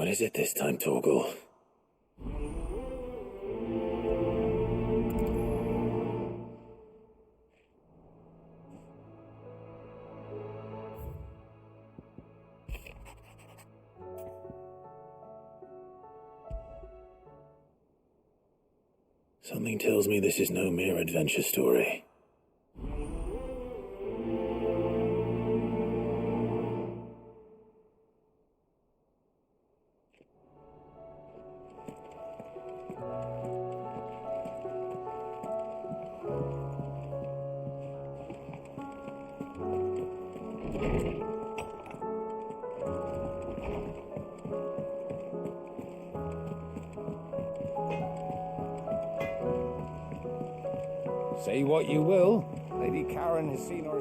What is it this time, Torgal? Something tells me this is no mere adventure story. Say what you will, Lady Karen has seen her.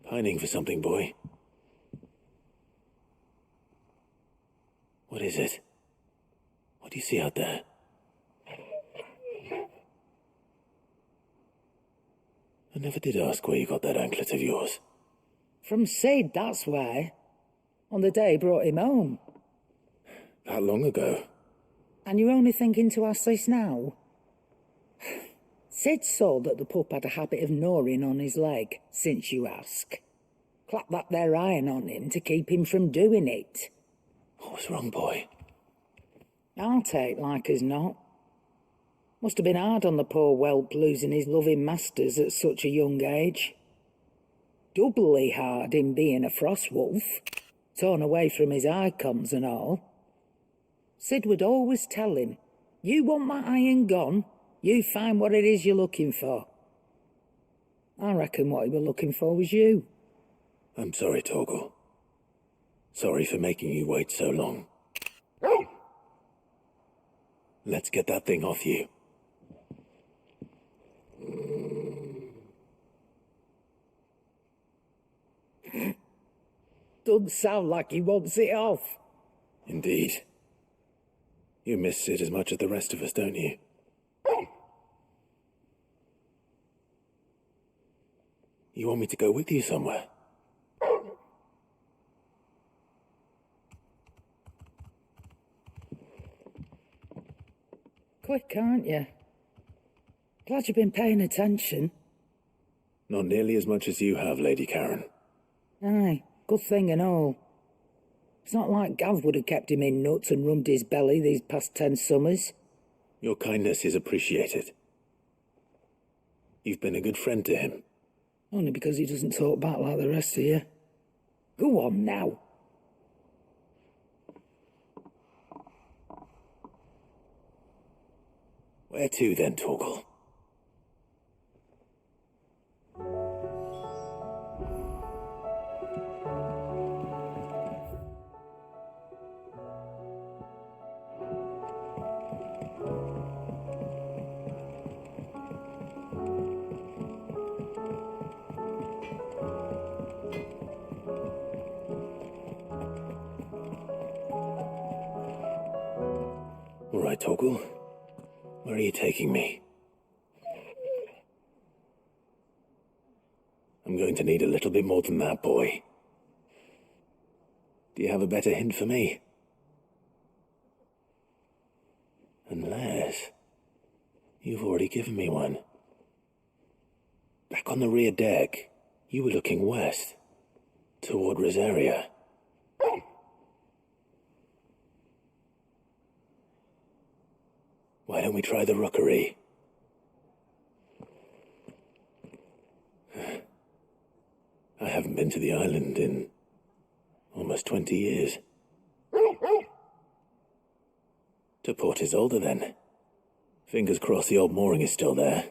Pining for something, boy. What is it? What do you see out there? I never did ask where you got that anklet of yours. From Sid, that's why. On the day he brought him home. That long ago? And you're only thinking to ask this now? Sid saw that the pup had a habit of gnawing on his leg, since you ask. Clap that there iron on him to keep him from doing it. What was wrong, boy? I'll take like as not. Must have been hard on the poor whelp losing his loving masters at such a young age. Doubly hard in being a frost wolf, torn away from his icons and all. Sid would always tell him, you want that iron gone, you find what it is you're looking for. I reckon what he were looking for was you. I'm sorry, Torgal. Sorry for making you wait so long. Let's get that thing off you. Doesn't sound like he wants it off. Indeed. You miss Sid as much as the rest of us, don't you? You want me to go with you somewhere? Quick, aren't you? Glad you've been paying attention. Not nearly as much as you have, Lady Karen. Aye, good thing and all. It's not like Gav would have kept him in nuts and rubbed his belly these past 10 summers. Your kindness is appreciated. You've been a good friend to him. Only because he doesn't talk back like the rest of you. Go on now. Where to then, Torgal? All right, Torgal. Where are you taking me? I'm going to need a little bit more than that, boy. Do you have a better hint for me? Unless you've already given me one. Back on the rear deck, you were looking west, toward Rosaria. Why don't we try the rookery? I haven't been to the island in almost 20 years. To Port Isolde, then. Fingers crossed the old mooring is still there.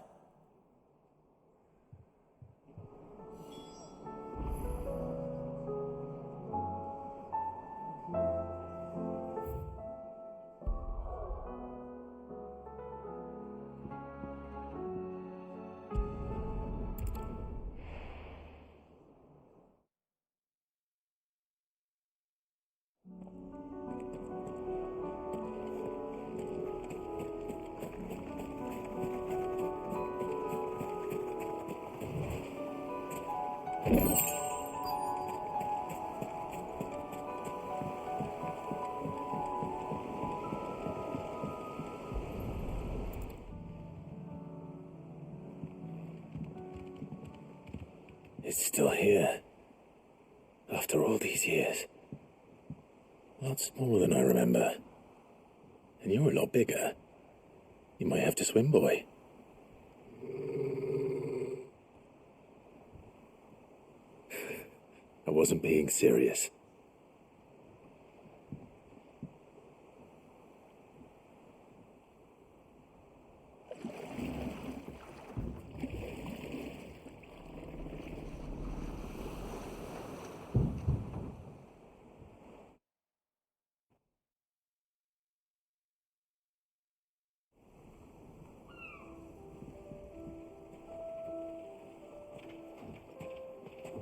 It's still here. After all these years. Lots smaller than I remember. And you're a lot bigger. You might have to swim, boy. I wasn't being serious.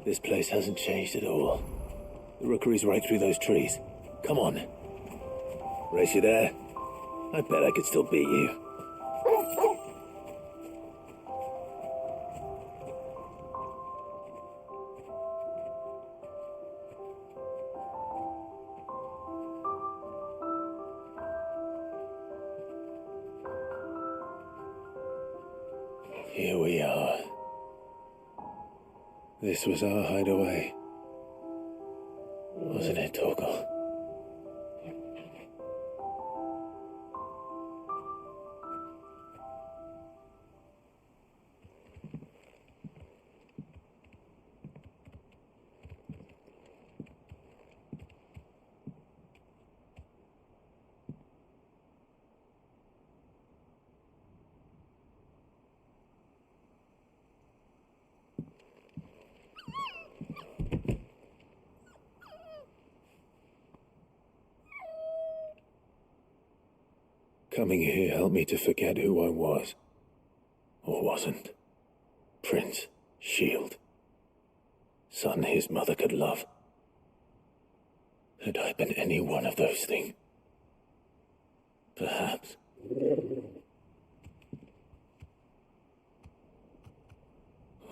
This place hasn't changed at all. The rookery's right through those trees. Come on. Race you there? I bet I could still beat you. Here we are. This was our hideaway. Wasn't it, Torgal? Coming here helped me to forget who I was. Or wasn't. Prince, shield. Son his mother could love. Had I been any one of those things? Perhaps.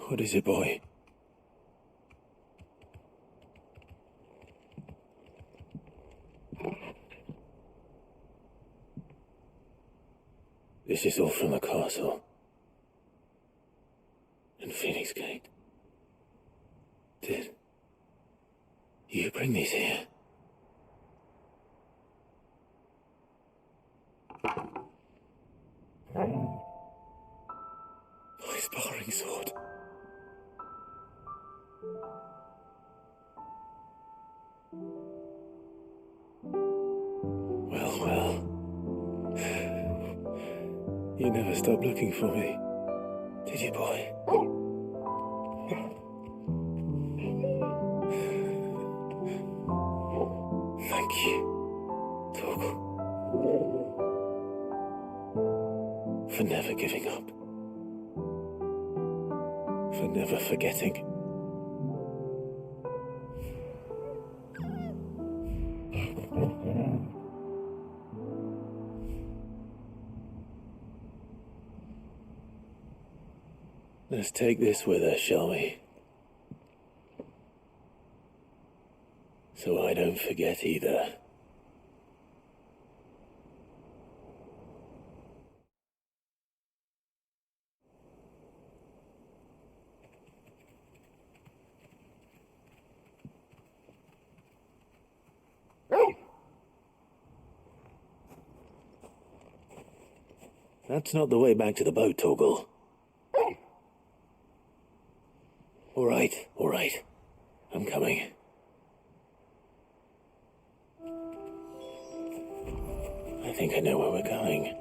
What is it, boy? This is all from the castle. And Phoenix Gate. Did you bring these here? My sparring sword. Well. You never stopped looking for me, did you, boy? Thank you, Torgal, for never giving up, for never forgetting. Let's take this with us, shall we? So I don't forget either. That's not the way back to the boat, Torgal. All right. I'm coming. I think I know where we're going.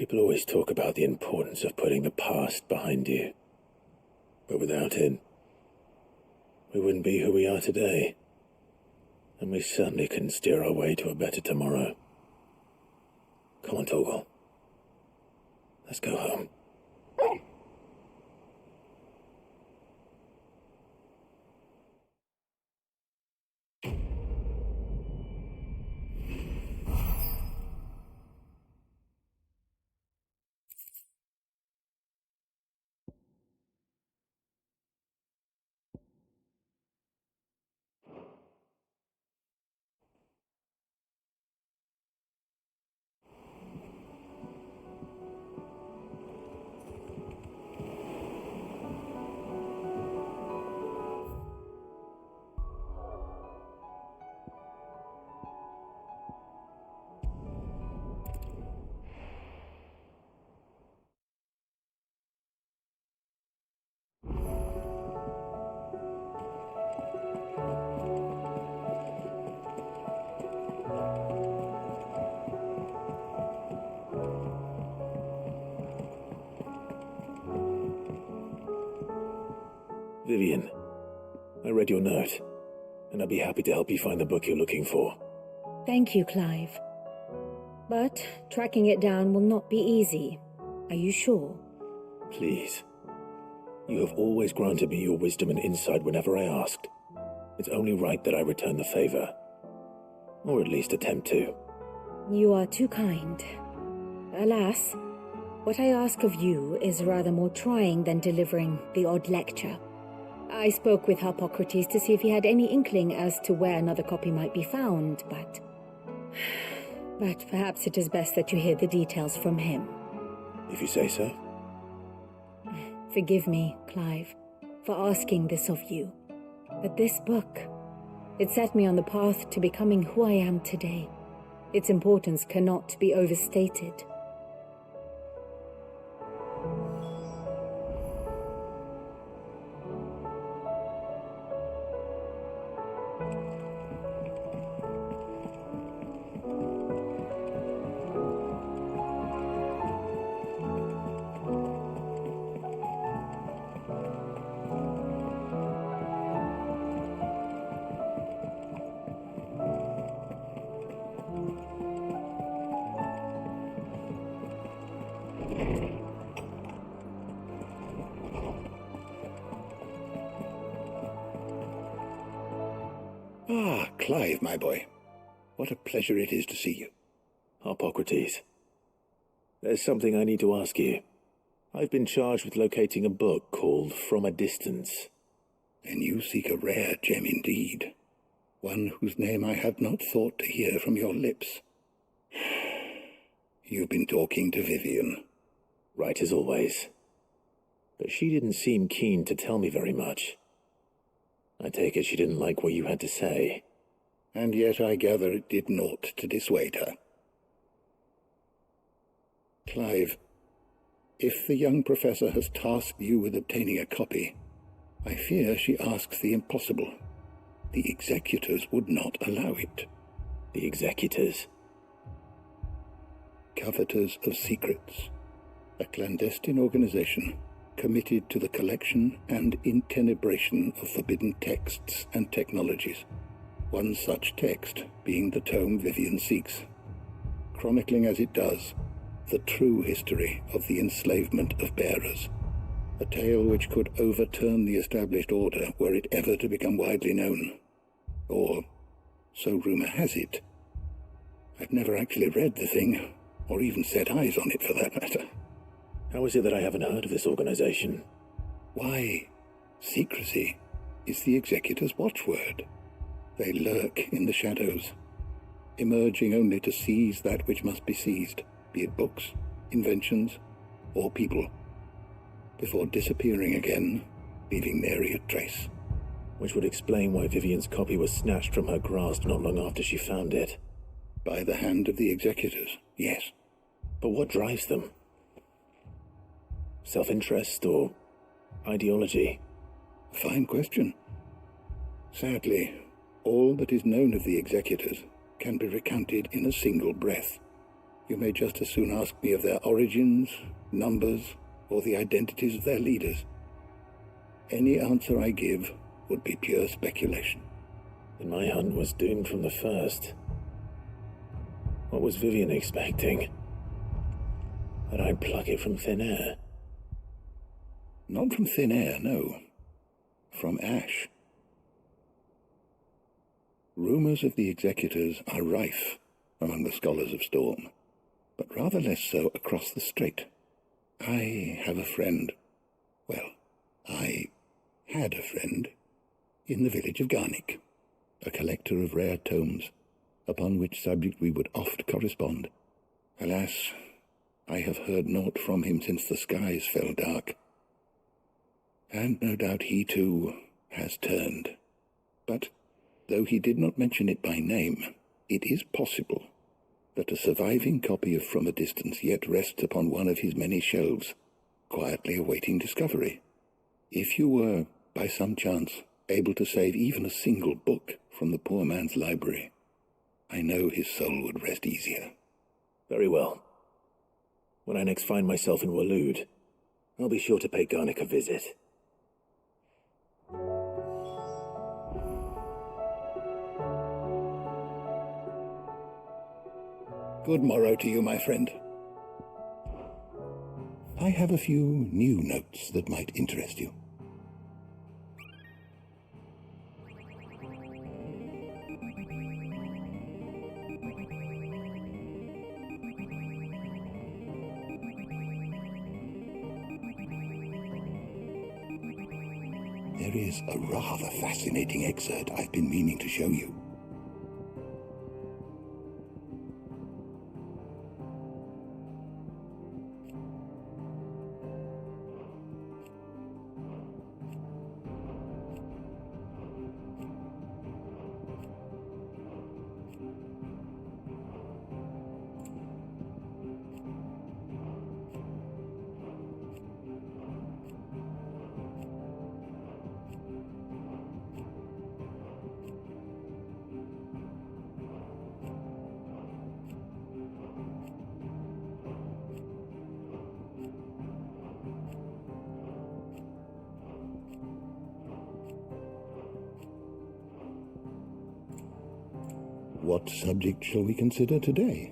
People always talk about the importance of putting the past behind you. But without it, we wouldn't be who we are today. And we certainly couldn't steer our way to a better tomorrow. Come on, Torgal. Let's go home. Vivian, I read your note, and I'd be happy to help you find the book you're looking for. Thank you, Clive. But tracking it down will not be easy. Are you sure? Please. You have always granted me your wisdom and insight whenever I asked. It's only right that I return the favor. Or at least attempt to. You are too kind. Alas, what I ask of you is rather more trying than delivering the odd lecture. I spoke with Harpocrates to see if he had any inkling as to where another copy might be found, but perhaps it is best that you hear the details from him. If you say so. Forgive me, Clive, for asking this of you. But this book, it set me on the path to becoming who I am today. Its importance cannot be overstated. Ah, Clive, my boy. What a pleasure it is to see you. Harpocrates. There's something I need to ask you. I've been charged with locating a book called From a Distance. Then you seek a rare gem indeed. One whose name I had not thought to hear from your lips. You've been talking to Vivian. Right as always. But she didn't seem keen to tell me very much. I take it she didn't like what you had to say. And yet I gather it did naught to dissuade her. Clive, if the young professor has tasked you with obtaining a copy, I fear she asks the impossible. The executors would not allow it. The executors? Coveters of Secrets, a clandestine organization committed to the collection and intenebration of forbidden texts and technologies. One such text being the tome Vivian seeks, chronicling as it does the true history of the enslavement of bearers, a tale which could overturn the established order were it ever to become widely known. Or, so rumor has it. I've never actually read the thing, or even set eyes on it for that matter. How is it that I haven't heard of this organization? Why, secrecy is the executor's watchword. They lurk in the shadows, emerging only to seize that which must be seized, be it books, inventions, or people, before disappearing again, leaving nary a trace. Which would explain why Vivian's copy was snatched from her grasp not long after she found it. By the hand of the executors, yes. But what drives them? Self-interest or ideology? A fine question. Sadly, all that is known of the executors can be recounted in a single breath. You may just as soon ask me of their origins, numbers, or the identities of their leaders. Any answer I give would be pure speculation. Then my hunt was doomed from the first. What was Vivian expecting? That I'd pluck it from thin air? Not from thin air, no. From ash. Rumors of the executors are rife among the scholars of Storm, but rather less so across the strait. I have a friend. Well, I had a friend in the village of Garnick, a collector of rare tomes, upon which subject we would oft correspond. Alas, I have heard naught from him since the skies fell dark. And no doubt he, too, has turned. But, though he did not mention it by name, it is possible that a surviving copy of From a Distance yet rests upon one of his many shelves, quietly awaiting discovery. If you were, by some chance, able to save even a single book from the poor man's library, I know his soul would rest easier. Very well. When I next find myself in Waloed, I'll be sure to pay Garnick a visit. Good morrow to you, my friend. I have a few new notes that might interest you. There is a rather fascinating excerpt I've been meaning to show you. What subject shall we consider today?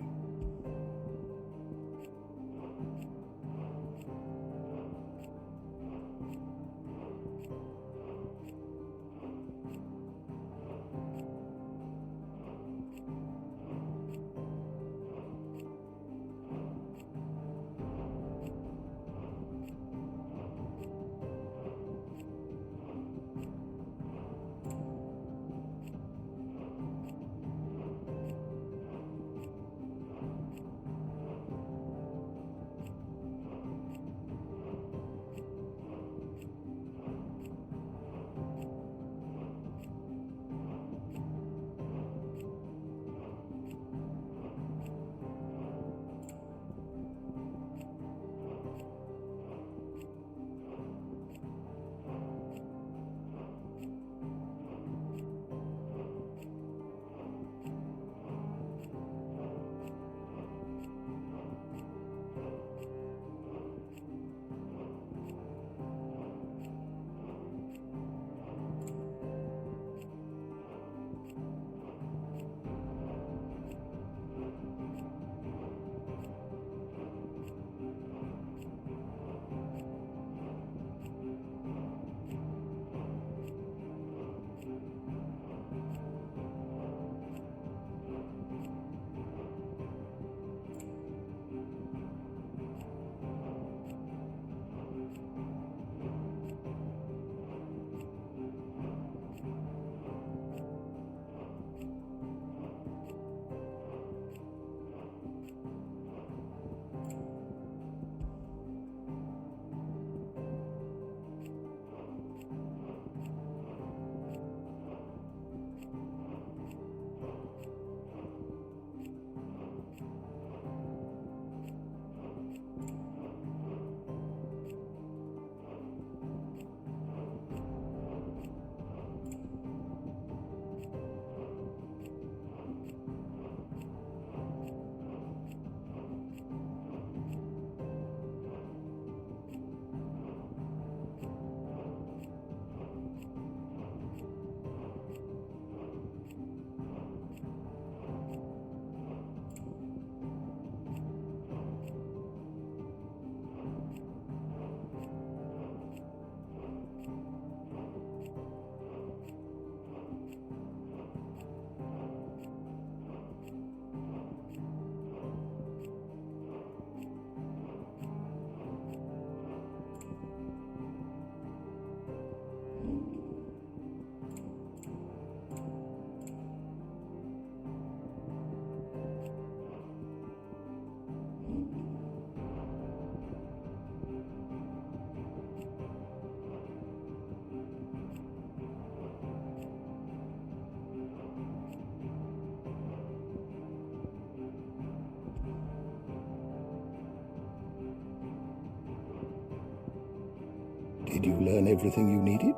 Did you learn everything you needed?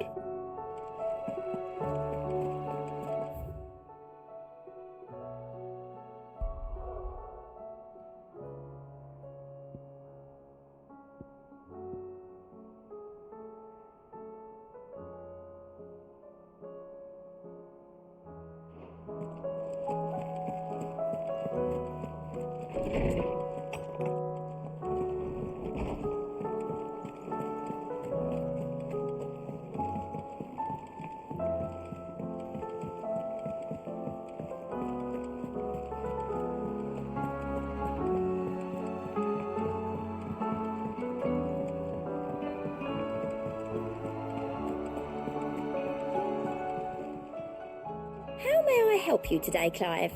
How may I help you today, Clive?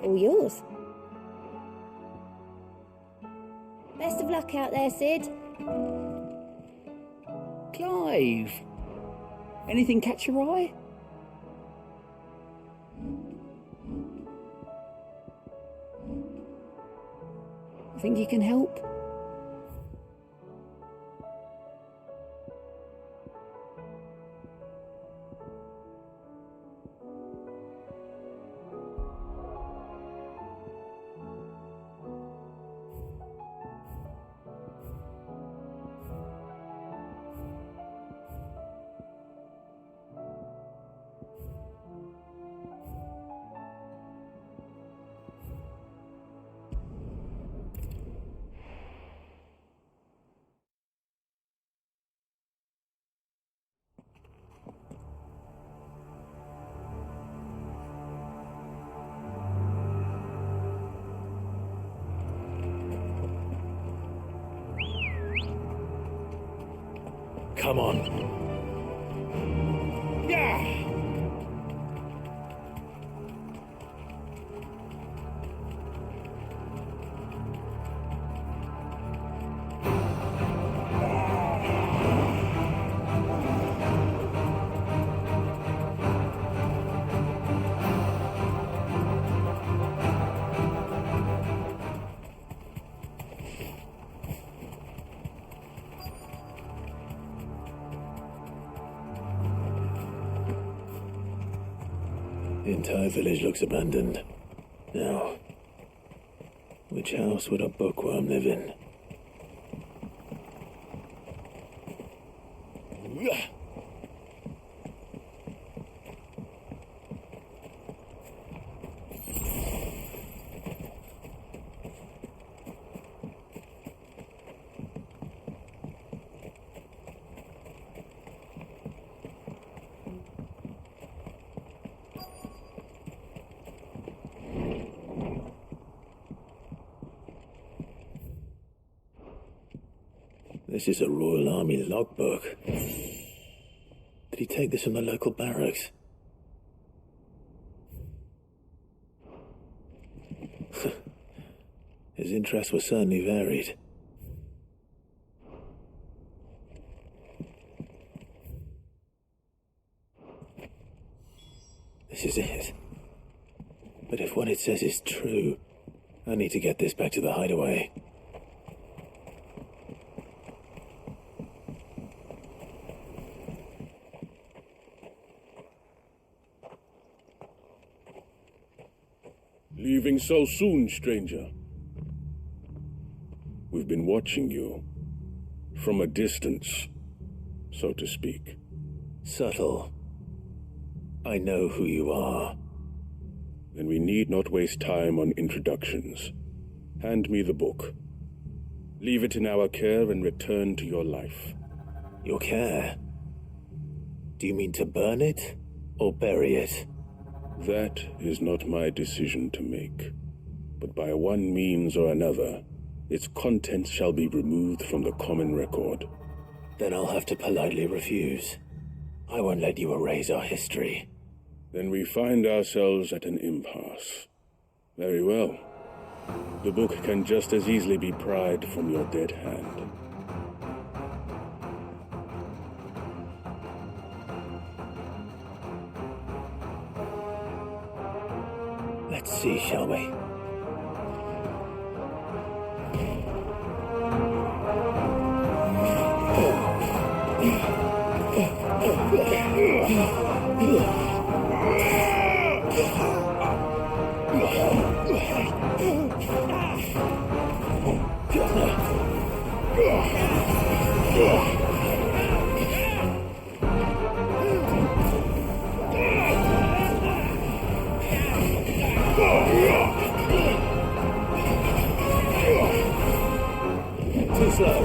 All yours. Best of luck out there, Sid. Clive! Anything catch your eye? Think you can help? Come on. Yeah! The entire village looks abandoned. Now, which house would a bookworm live in? This is a Royal Army logbook. Did he take this from the local barracks? His interests were certainly varied. This is it. But if what it says is true, I need to get this back to the hideaway. Leaving so soon, stranger? We've been watching you. From a distance, so to speak. Subtle. I know who you are. Then we need not waste time on introductions. Hand me the book. Leave it in our care and return to your life. Your care? Do you mean to burn it or bury it? That is not my decision to make. But by one means or another, its contents shall be removed from the common record. Then I'll have to politely refuse. I won't let you erase our history. Then we find ourselves at an impasse. Very well. The book can just as easily be pried from your dead hand. Let's see, shall we? Too slow.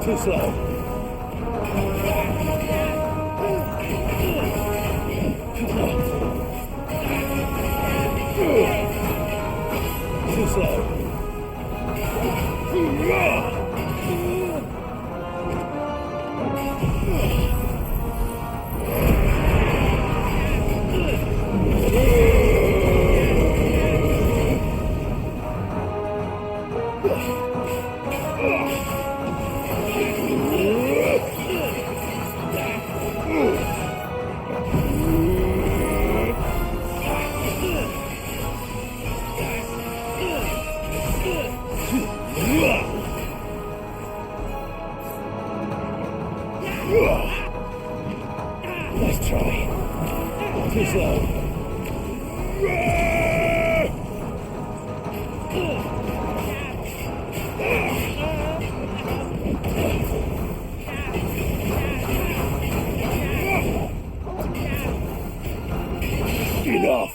Too slow. Too slow. Nice try. Too slow. Enough.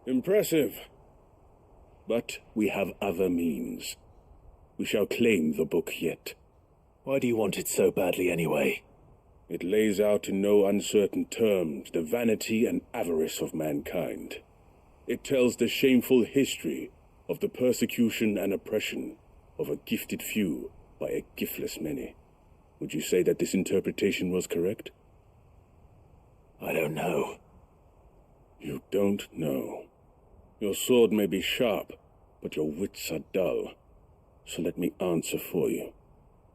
Impressive. But we have other means. We shall claim the book yet. Why do you want it so badly anyway? It lays out in no uncertain terms the vanity and avarice of mankind. It tells the shameful history of the persecution and oppression of a gifted few by a giftless many. Would you say that this interpretation was correct? I don't know. You don't know. Your sword may be sharp, but your wits are dull. So let me answer for you.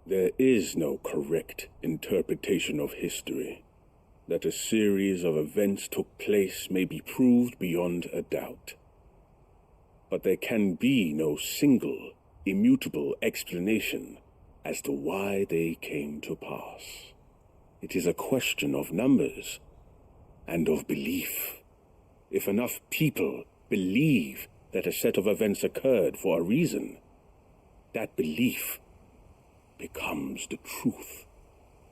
There is no correct interpretation of history. That a series of events took place may be proved beyond a doubt. But there can be no single, immutable explanation as to why they came to pass. It is a question of numbers and of belief. If enough people believe that a set of events occurred for a reason, that belief becomes the truth.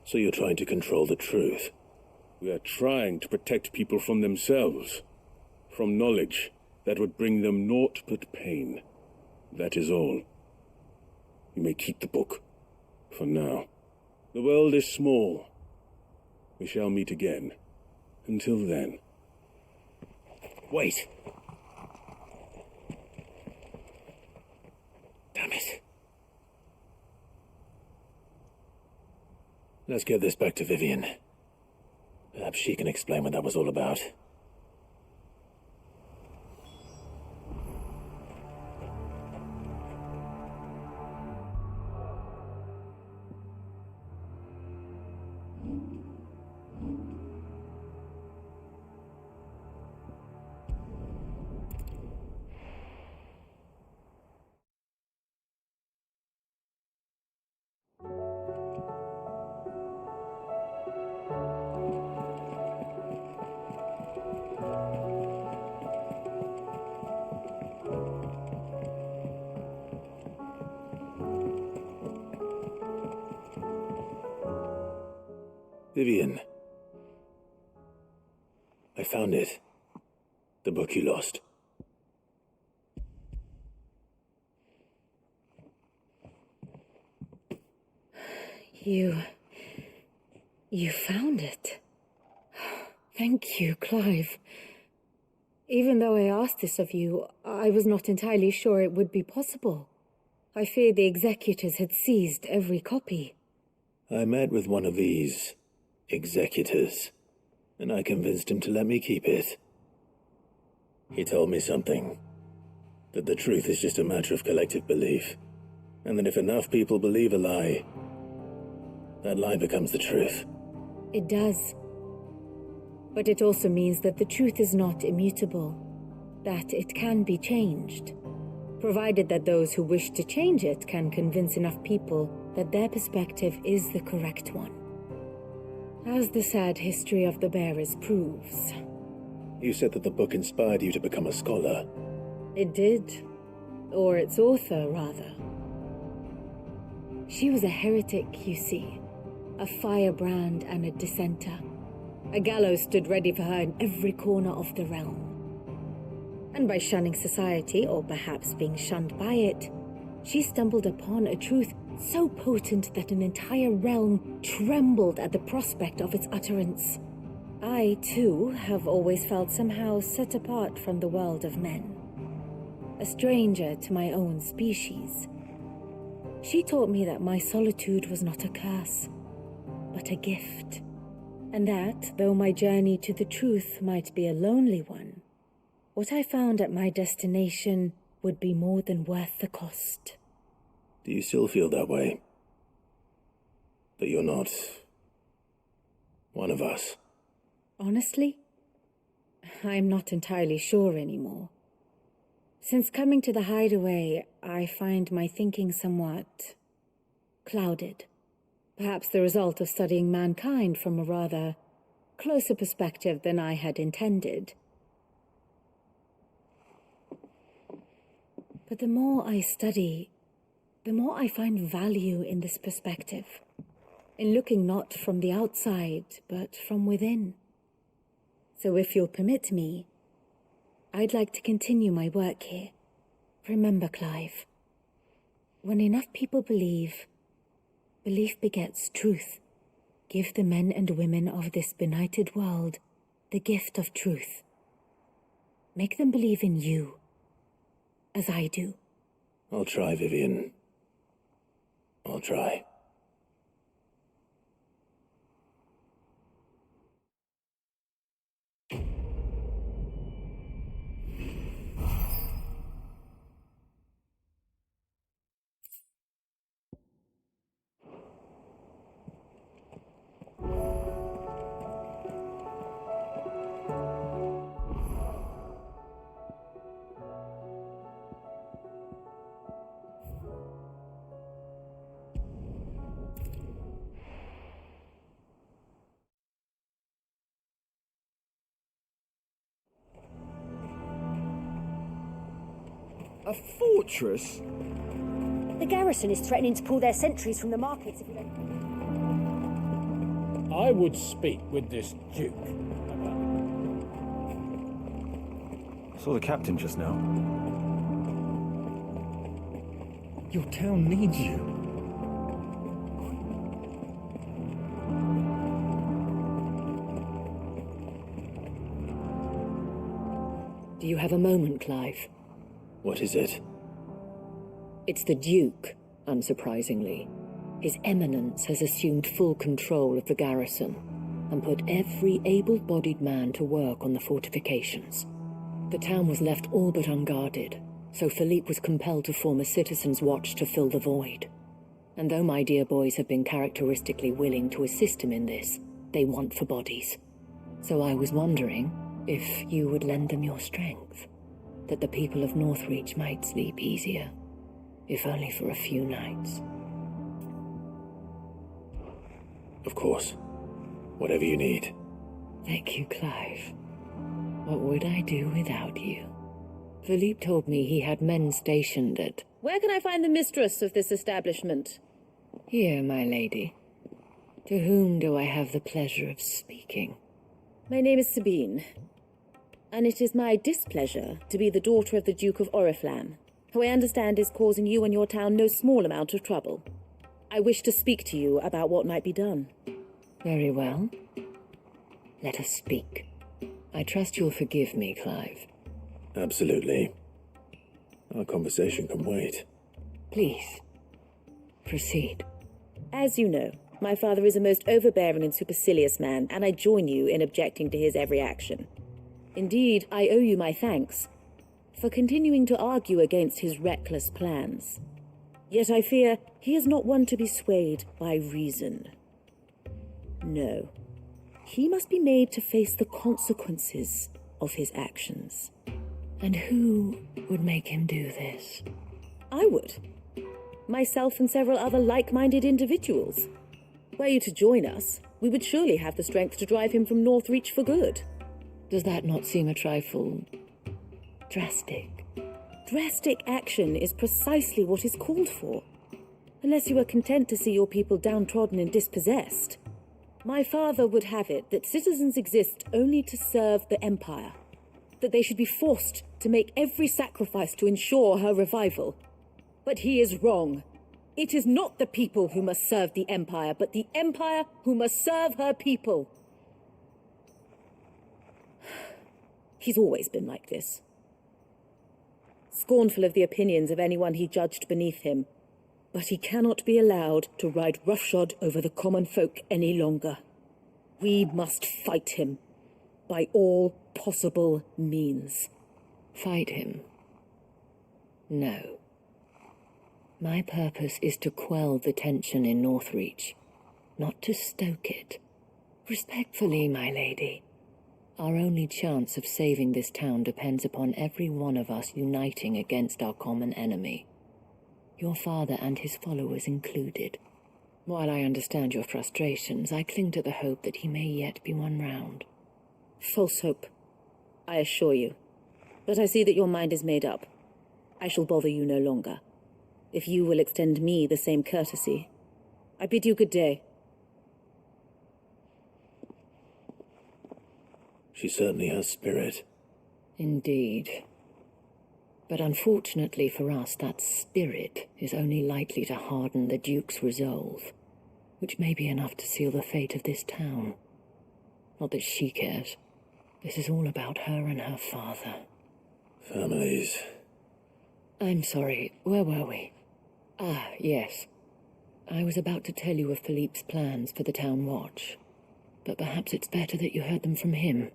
So you're trying to control the truth? We are trying to protect people from themselves, from knowledge that would bring them naught but pain. That is all. You may keep the book, for now. The world is small. We shall meet again. Until then. Wait. Damn it. Let's get this back to Vivian. Perhaps she can explain what that was all about. Vivian. I found it. The book you lost. You found it. Thank you, Clive. Even though I asked this of you, I was not entirely sure it would be possible. I feared the executors had seized every copy. I met with one of these executors, and I convinced him to let me keep it. He told me something. That the truth is just a matter of collective belief. And then if enough people believe a lie, that lie becomes the truth. It does. But it also means that the truth is not immutable, that it can be changed, provided that those who wish to change it can convince enough people that their perspective is the correct one. As the sad history of the bearers proves. You said that the book inspired you to become a scholar. It did. Or its author, rather. She was a heretic, you see. A firebrand and a dissenter. A gallows stood ready for her in every corner of the realm. And by shunning society, or perhaps being shunned by it, she stumbled upon a truth so potent that an entire realm trembled at the prospect of its utterance. I, too, have always felt somehow set apart from the world of men. A stranger to my own species. She taught me that my solitude was not a curse, but a gift. And that, though my journey to the truth might be a lonely one, what I found at my destination would be more than worth the cost. Do you still feel that way? That you're not one of us? Honestly, I'm not entirely sure anymore. Since coming to the hideaway, I find my thinking somewhat clouded. Perhaps the result of studying mankind from a rather closer perspective than I had intended. But the more I study, the more I find value in this perspective. In looking not from the outside, but from within. So if you'll permit me, I'd like to continue my work here. Remember, Clive, when enough people believe, belief begets truth. Give the men and women of this benighted world the gift of truth. Make them believe in you, as I do. I'll try, Vivian. I'll try. A fortress? The garrison is threatening to pull their sentries from the markets if you don't... I would speak with this Duke. I saw the captain just now. Your town needs you. Do you have a moment, Clive? What is it? It's the Duke, unsurprisingly. His Eminence has assumed full control of the garrison and put every able-bodied man to work on the fortifications. The town was left all but unguarded, so Philippe was compelled to form a citizens' watch to fill the void. And though my dear boys have been characteristically willing to assist him in this, they want for bodies. So I was wondering if you would lend them your strength, that the people of Northreach might sleep easier, if only for a few nights. Of course. Whatever you need. Thank you, Clive. What would I do without you? Philippe told me he had men stationed at... Where can I find the mistress of this establishment? Here, my lady. To whom do I have the pleasure of speaking? My name is Sabine, and it is my displeasure to be the daughter of the Duke of Oriflamme, who I understand is causing you and your town no small amount of trouble. I wish to speak to you about what might be done. Very well. Let us speak. I trust you'll forgive me, Clive. Absolutely. Our conversation can wait. Please, proceed. As you know, my father is a most overbearing and supercilious man, and I join you in objecting to his every action. Indeed, I owe you my thanks for continuing to argue against his reckless plans. Yet I fear he is not one to be swayed by reason. No. He must be made to face the consequences of his actions. And who would make him do this? I would. Myself and several other like-minded individuals. Were you to join us, we would surely have the strength to drive him from Northreach for good. Does that not seem a trifle drastic? Drastic action is precisely what is called for. Unless you are content to see your people downtrodden and dispossessed. My father would have it that citizens exist only to serve the Empire. That they should be forced to make every sacrifice to ensure her revival. But he is wrong. It is not the people who must serve the Empire, but the Empire who must serve her people. He's always been like this. Scornful of the opinions of anyone he judged beneath him. But he cannot be allowed to ride roughshod over the common folk any longer. We must fight him, by all possible means. Fight him? No. My purpose is to quell the tension in Northreach, not to stoke it. Respectfully, my lady. Our only chance of saving this town depends upon every one of us uniting against our common enemy. Your father and his followers included. While I understand your frustrations, I cling to the hope that he may yet be won round. False hope, I assure you. But I see that your mind is made up. I shall bother you no longer. If you will extend me the same courtesy, I bid you good day. She certainly has spirit. Indeed. But unfortunately for us, that spirit is only likely to harden the Duke's resolve, which may be enough to seal the fate of this town. Not that she cares. This is all about her and her father. Families. I'm sorry, where were we? Ah, yes. I was about to tell you of Philippe's plans for the town watch, but perhaps it's better that you heard them from him.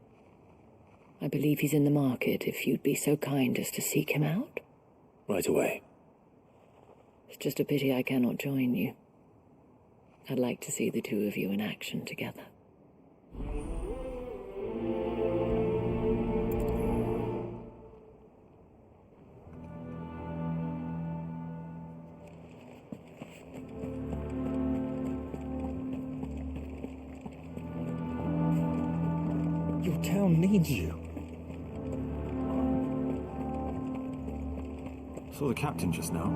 I believe he's in the market, if you'd be so kind as to seek him out. Right away. It's just a pity I cannot join you. I'd like to see the two of you in action together. Your town needs you. Saw the captain just now.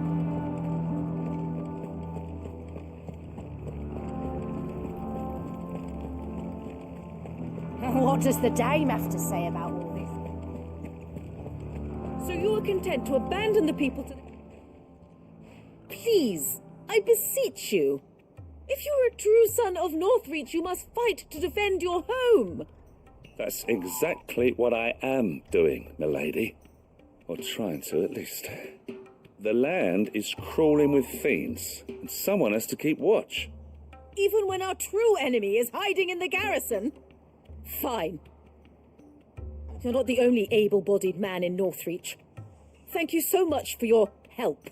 What does the dame have to say about all this? So you are content to abandon the people to the... Please, I beseech you. If you are a true son of Northreach, you must fight to defend your home. That's exactly what I am doing, milady. Or trying to, at least. The land is crawling with fiends, and someone has to keep watch. Even when our true enemy is hiding in the garrison? Fine. You're not the only able-bodied man in Northreach. Thank you so much for your help.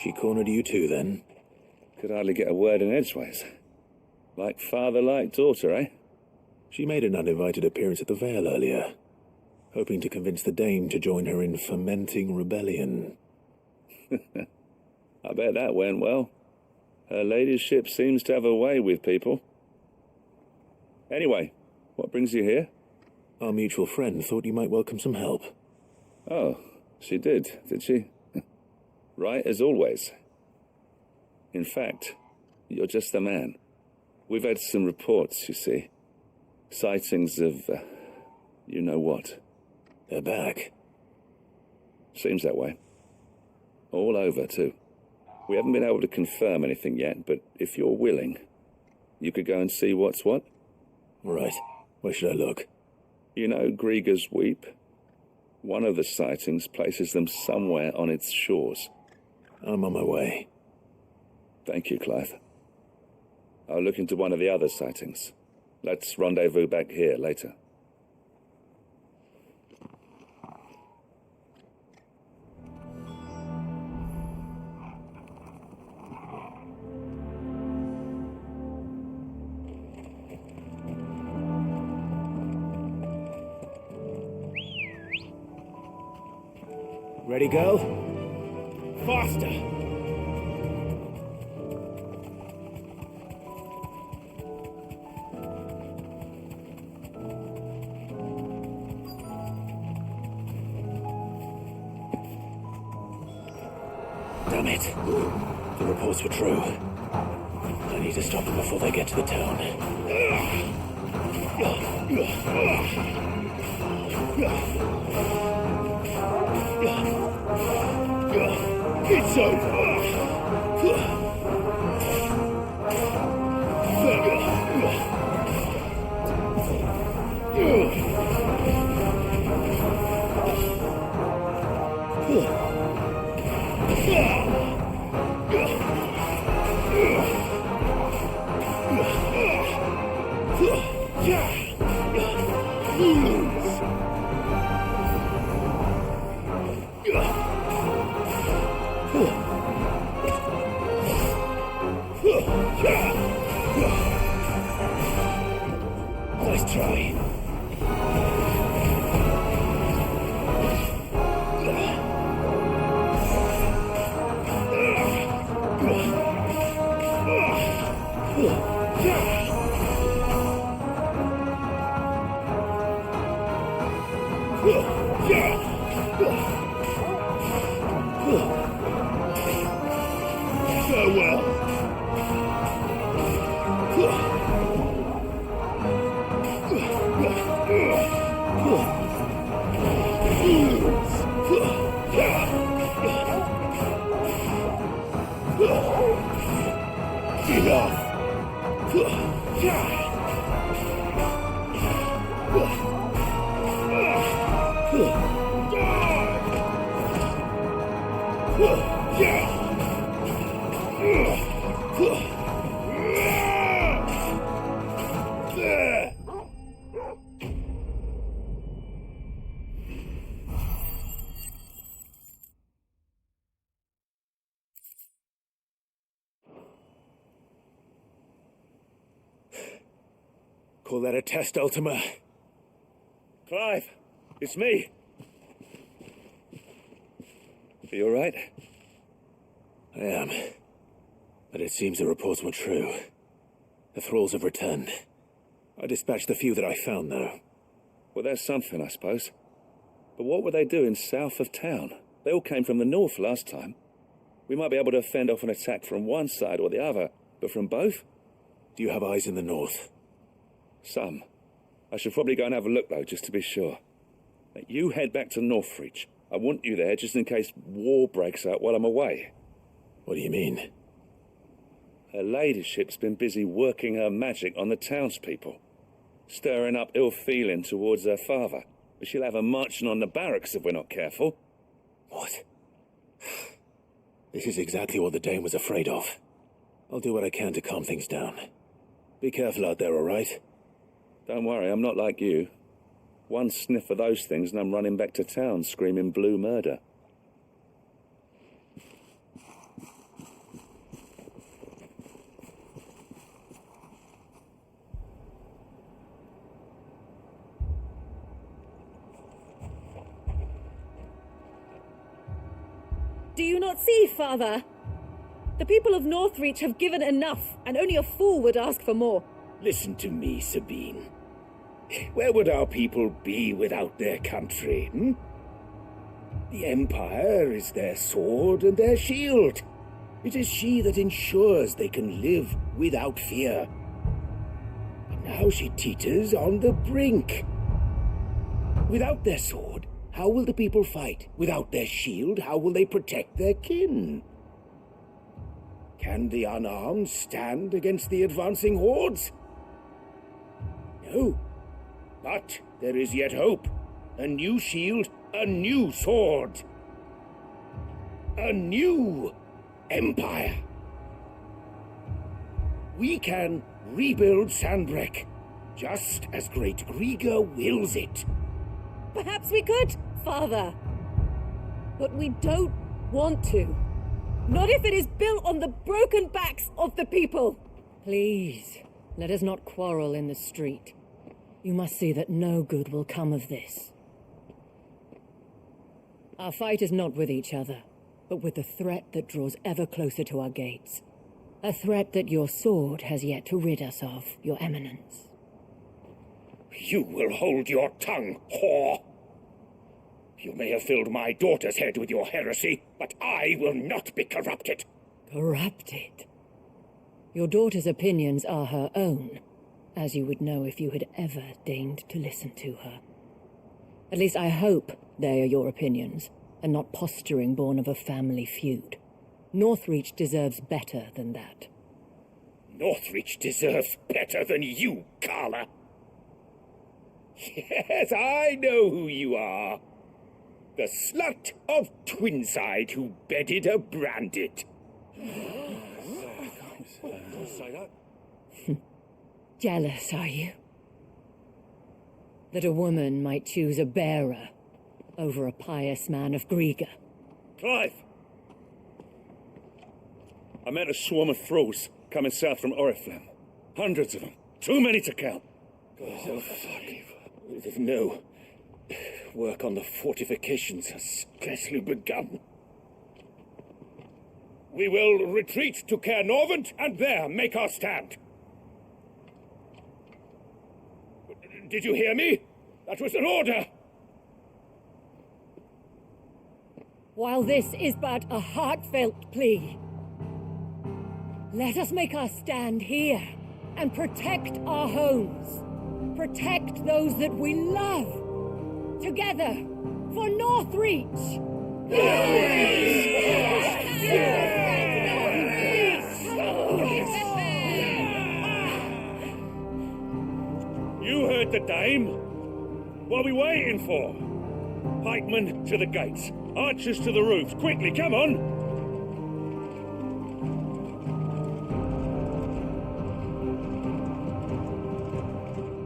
She cornered you too, then? Could hardly get a word in edgeways. Like father, like daughter, eh? She made an uninvited appearance at the Vale earlier, hoping to convince the dame to join her in fomenting rebellion. I bet that went well. Her ladyship seems to have a way with people. Anyway, what brings you here? Our mutual friend thought you might welcome some help. Oh, she did she? Right as always. In fact, you're just the man. We've had some reports, you see. Sightings of, you know what. They're back. Seems that way. All over, too. We haven't been able to confirm anything yet, but if you're willing, you could go and see what's what. Right. Where should I look? You know Grieger's Weep? One of the sightings places them somewhere on its shores. I'm on my way. Thank you, Clive. I'll look into one of the other sightings. Let's rendezvous back here later. Ready, girl? Faster! Damn it. The reports were true. I need to stop them before they get to the town. It's over! Nice try. Farewell. Call that a test, Ultima? Clive, it's me. Are you alright? I am. But it seems the reports were true. The thralls have returned. I dispatched the few that I found, though. Well, there's something, I suppose. But what were they doing south of town? They all came from the north last time. We might be able to fend off an attack from one side or the other, but from both? Do you have eyes in the north? Some. I should probably go and have a look, though, just to be sure. Now, you head back to Northreach. I want you there just in case war breaks out while I'm away. What do you mean? Her ladyship's been busy working her magic on the townspeople, stirring up ill feeling towards her father. But she'll have her marching on the barracks if we're not careful. What? This is exactly what the Dane was afraid of. I'll do what I can to calm things down. Be careful out there, all right? Don't worry, I'm not like you. One sniff of those things and I'm running back to town screaming blue murder. Do you not see, Father? The people of Northreach have given enough, and only a fool would ask for more. Listen to me, Sabine. Where would our people be without their country, The Empire is their sword and their shield. It is she that ensures they can live without fear. But now she teeters on the brink. Without their sword, how will the people fight? Without their shield, how will they protect their kin? Can the unarmed stand against the advancing hordes? No. But there is yet hope. A new shield, a new sword. A new empire. We can rebuild Sandbreck, just as Great Grieger wills it. Perhaps we could, Father. But we don't want to. Not if it is built on the broken backs of the people. Please, let us not quarrel in the street. You must see that no good will come of this. Our fight is not with each other, but with the threat that draws ever closer to our gates. A threat that your sword has yet to rid us of, Your Eminence. You will hold your tongue, whore! You may have filled my daughter's head with your heresy, but I will not be corrupted. Corrupted? Your daughter's opinions are her own, as you would know if you had ever deigned to listen to her. At least I hope they are your opinions, and not posturing born of a family feud. Northreach deserves better than that. Northreach deserves better than you, Carla. Yes, I know who you are. The slut of Twinside who bedded a branded. Jealous, are you? That a woman might choose a bearer over a pious man of Griega. Clive! I met a swarm of thralls coming south from Oriflamme. Hundreds of them. Too many to count. Oh, fuck. No. Work on the fortifications has scarcely begun. We will retreat to Caernarvon and there make our stand. Did you hear me? That was an order! While this is but a heartfelt plea, let us make our stand here and protect our homes. Protect those that we love. Together, for Northreach! You heard the dame. What are we waiting for? Pikemen to the gates. Archers to the roofs. Quickly, come on!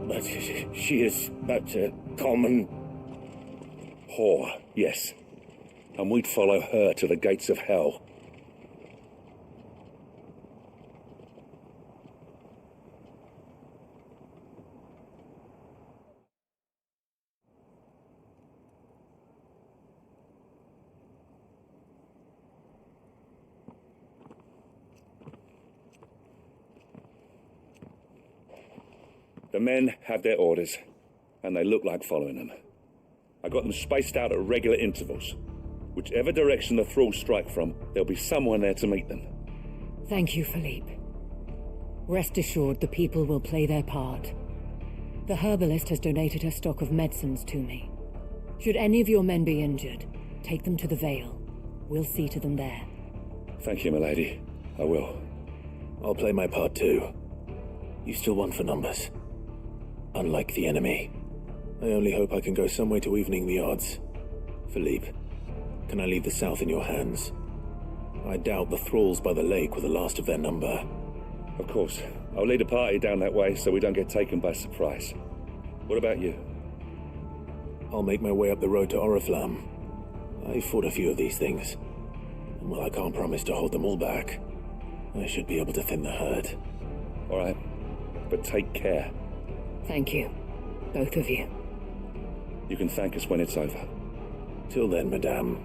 But she is but a common... whore, yes. And we'd follow her to the gates of hell. The men have their orders, and they look like following them. I got them spaced out at regular intervals. Whichever direction the thralls strike from, there'll be someone there to meet them. Thank you, Philippe. Rest assured the people will play their part. The herbalist has donated her stock of medicines to me. Should any of your men be injured, take them to the Vale. We'll see to them there. Thank you, milady. I will. I'll play my part too. You still won for numbers. Unlike the enemy. I only hope I can go some way to evening the odds. Philippe, can I leave the south in your hands? I doubt the thralls by the lake were the last of their number. Of course. I'll lead a party down that way so we don't get taken by surprise. What about you? I'll make my way up the road to Oriflamme. I fought a few of these things. And while I can't promise to hold them all back, I should be able to thin the herd. All right. But take care. Thank you. Both of you. You can thank us when it's over. Till then, madame.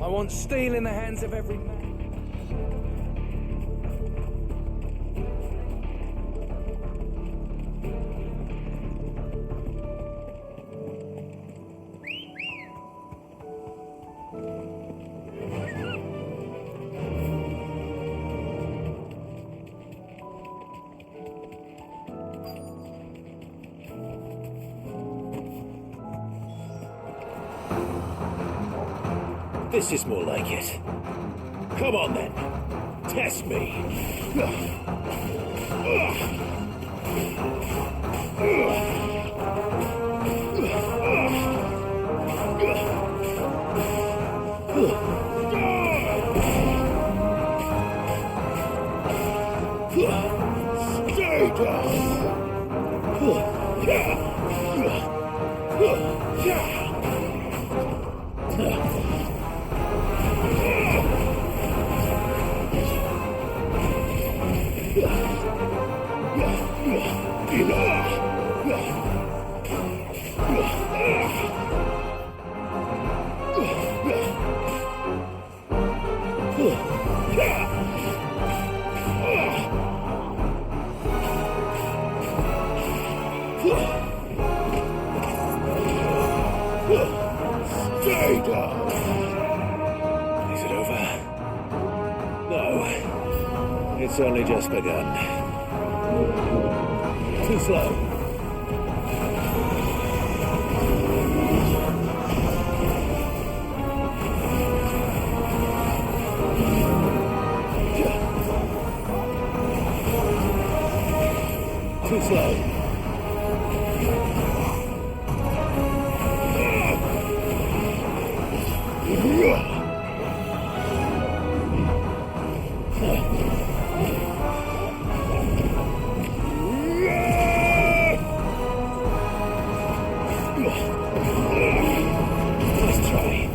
I want steel in the hands of every man. This is more like it. Come on then. Test me. Stay down. Stay down. Is it over? No. It's only just begun. Too slow. Too slow. Let's try.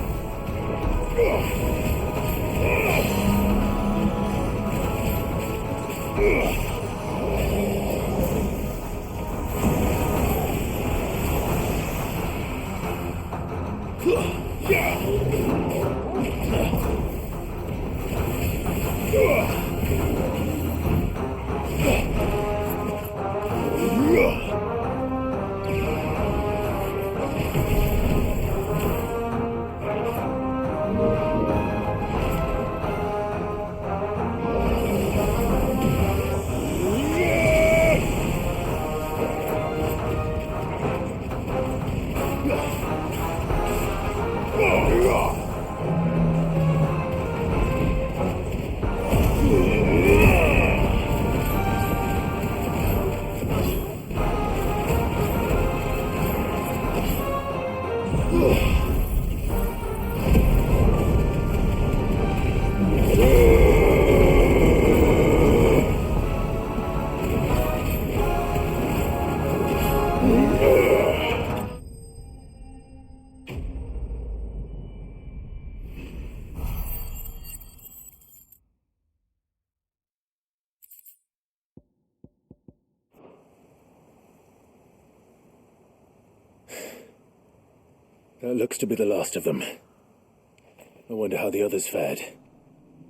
That looks to be the last of them. I wonder how the others fared.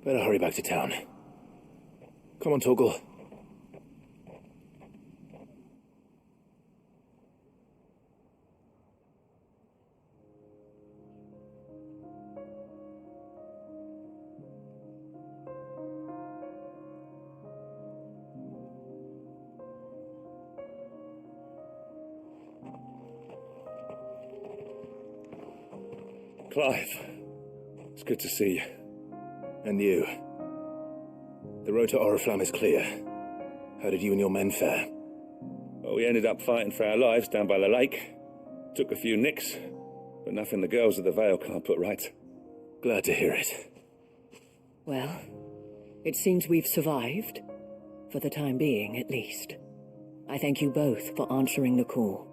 Better hurry back to town. Come on, Torgal. Clive, it's good to see you. And you. The road to Oriflamme is clear. How did you and your men fare? Well, we ended up fighting for our lives down by the lake. Took a few nicks, but nothing the girls of the Vale can't put right. Glad to hear it. Well, it seems we've survived. For the time being, at least. I thank you both for answering the call.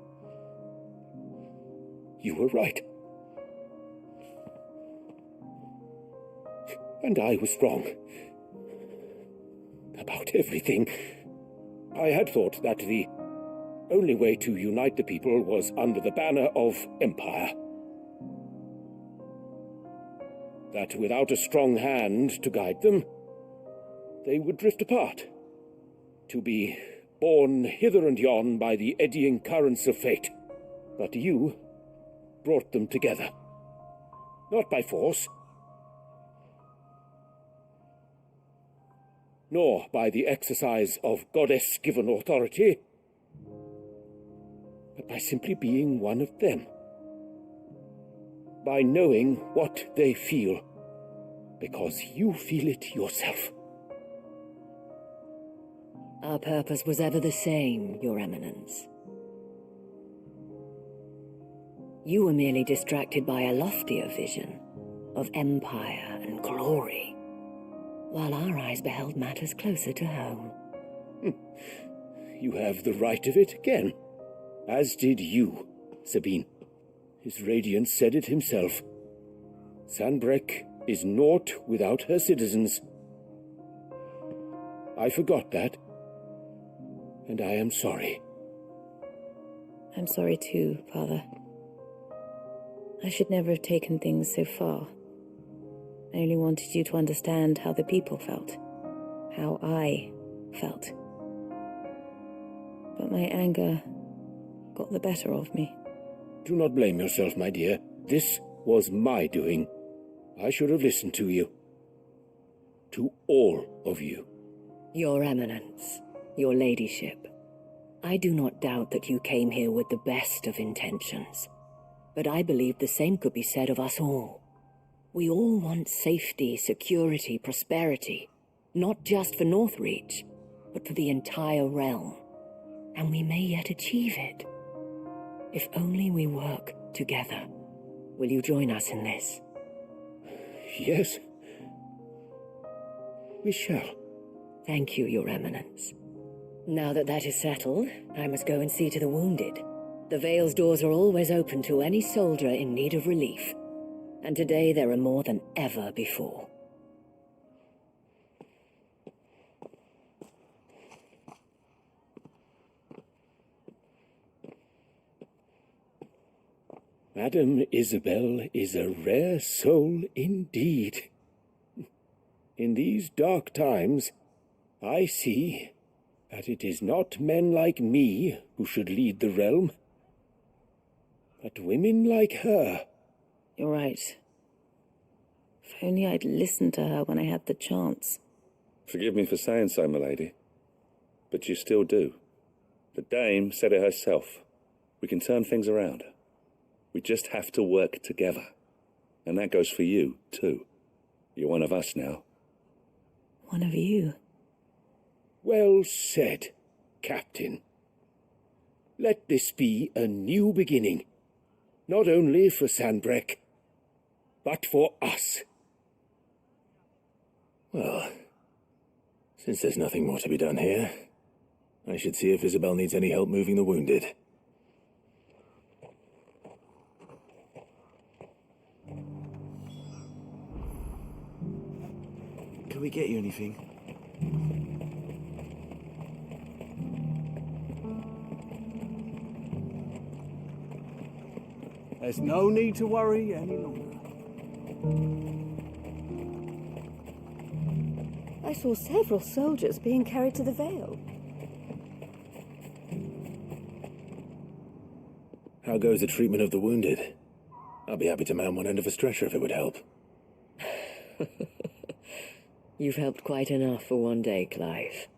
You were right. And I was wrong. About everything. I had thought that the only way to unite the people was under the banner of Empire. That without a strong hand to guide them, they would drift apart. To be borne hither and yon by the eddying currents of fate. But you brought them together. Not by force, nor by the exercise of goddess-given authority, but by simply being one of them. By knowing what they feel, because you feel it yourself. Our purpose was ever the same, Your Eminence. You were merely distracted by a loftier vision of empire and glory, while our eyes beheld matters closer to home. You have the right of it again. As did you, Sabine. His radiance said it himself. Sanbreque is naught without her citizens. I forgot that, and I am sorry. I'm sorry too, Father. I should never have taken things so far. I only wanted you to understand how the people felt. How I felt. But my anger got the better of me. Do not blame yourself, my dear. This was my doing. I should have listened to you. To all of you. Your Eminence, your Ladyship, I do not doubt that you came here with the best of intentions. But I believe the same could be said of us all. We all want safety, security, prosperity. Not just for Northreach, but for the entire realm. And we may yet achieve it. If only we work together. Will you join us in this? Yes. We shall. Thank you, Your Eminence. Now that that is settled, I must go and see to the wounded. The Vale's doors are always open to any soldier in need of relief. And today there are more than ever before. Madame Isabel is a rare soul indeed. In these dark times, I see that it is not men like me who should lead the realm, but women like her. You're right. If only I'd listened to her when I had the chance. Forgive me for saying so, my lady, but you still do. The dame said it herself. We can turn things around. We just have to work together. And that goes for you, too. You're one of us now. One of you? Well said, Captain. Let this be a new beginning. Not only for Sanbreque, but for us. Well, since there's nothing more to be done here, I should see if Isabel needs any help moving the wounded. Can we get you anything? There's no need to worry any longer. I saw several soldiers being carried to the Vale. How goes the treatment of the wounded? I'll be happy to man one end of a stretcher if it would help. You've helped quite enough for one day, Clive.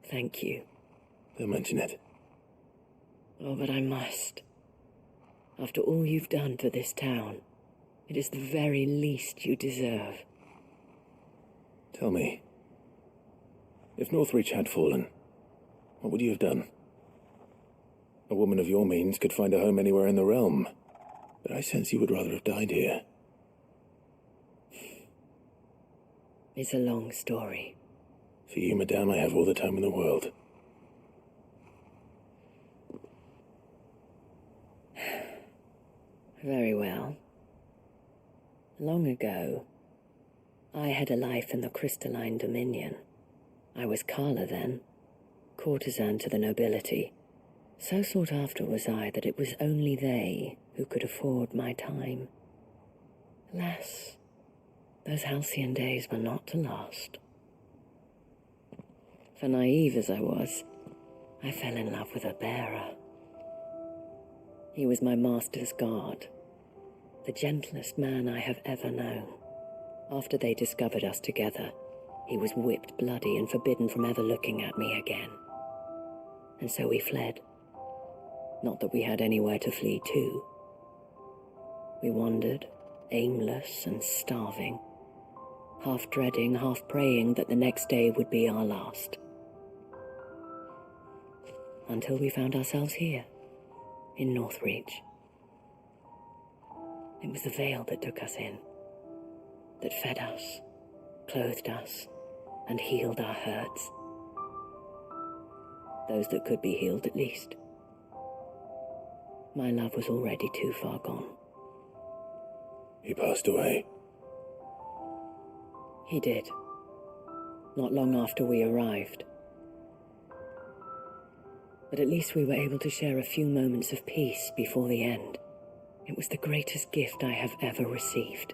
Thank you. Don't mention it. Oh, but I must. After all you've done for this town, it is the very least you deserve. Tell me, if Northreach had fallen, what would you have done? A woman of your means could find a home anywhere in the realm, but I sense you would rather have died here. It's a long story. For you, madame, I have all the time in the world. Very well. Long ago, I had a life in the Crystalline Dominion. I was Carla then, courtesan to the nobility. So sought after was I that it was only they who could afford my time. Alas, those halcyon days were not to last. For naive as I was, I fell in love with a bearer. He was my master's guard, the gentlest man I have ever known. After they discovered us together, he was whipped bloody and forbidden from ever looking at me again. And so we fled. Not that we had anywhere to flee to. We wandered, aimless and starving, half dreading, half praying that the next day would be our last. Until we found ourselves here, in Northreach. It was the Vale that took us in, that fed us, clothed us, and healed our hurts. Those that could be healed, at least. my love was already too far gone. He passed away. He did. Not long after we arrived. But at least we were able to share a few moments of peace before the end. It was the greatest gift I have ever received.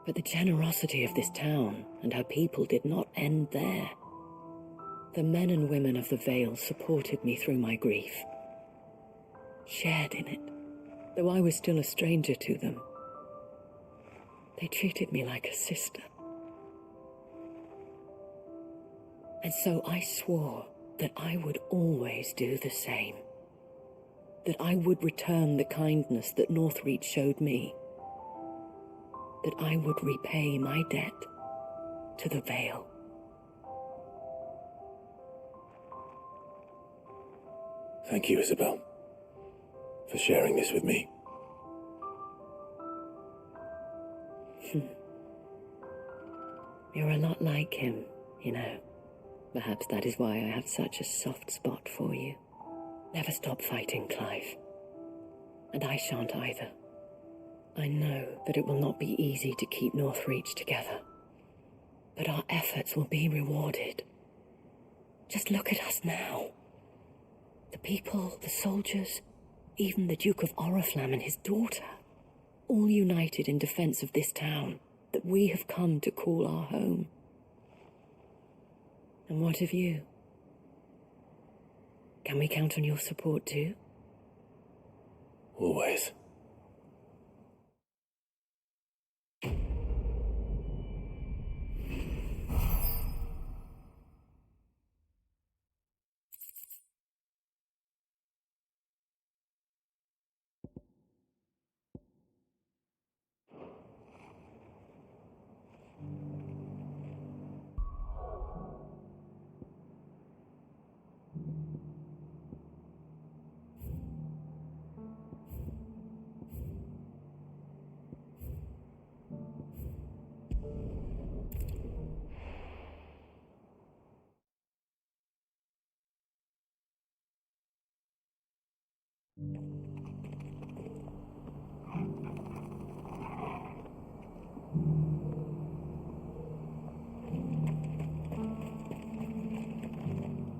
But the generosity of this town and her people did not end there. The men and women of the Vale supported me through my grief, shared in it, though I was still a stranger to them. They treated me like a sister. And so I swore that I would always do the same. That I would return the kindness that Northreach showed me. That I would repay my debt to the Vale. Thank you, Isabel, for sharing this with me. You're a lot like him, you know. Perhaps that is why I have such a soft spot for you. Never stop fighting, Clive. And I shan't either. I know that it will not be easy to keep Northreach together. But our efforts will be rewarded. Just look at us now. The people, the soldiers, even the Duke of Oriflamme and his daughter, all united in defense of this town that we have come to call our home. And what of you? Can we count on your support too? Always.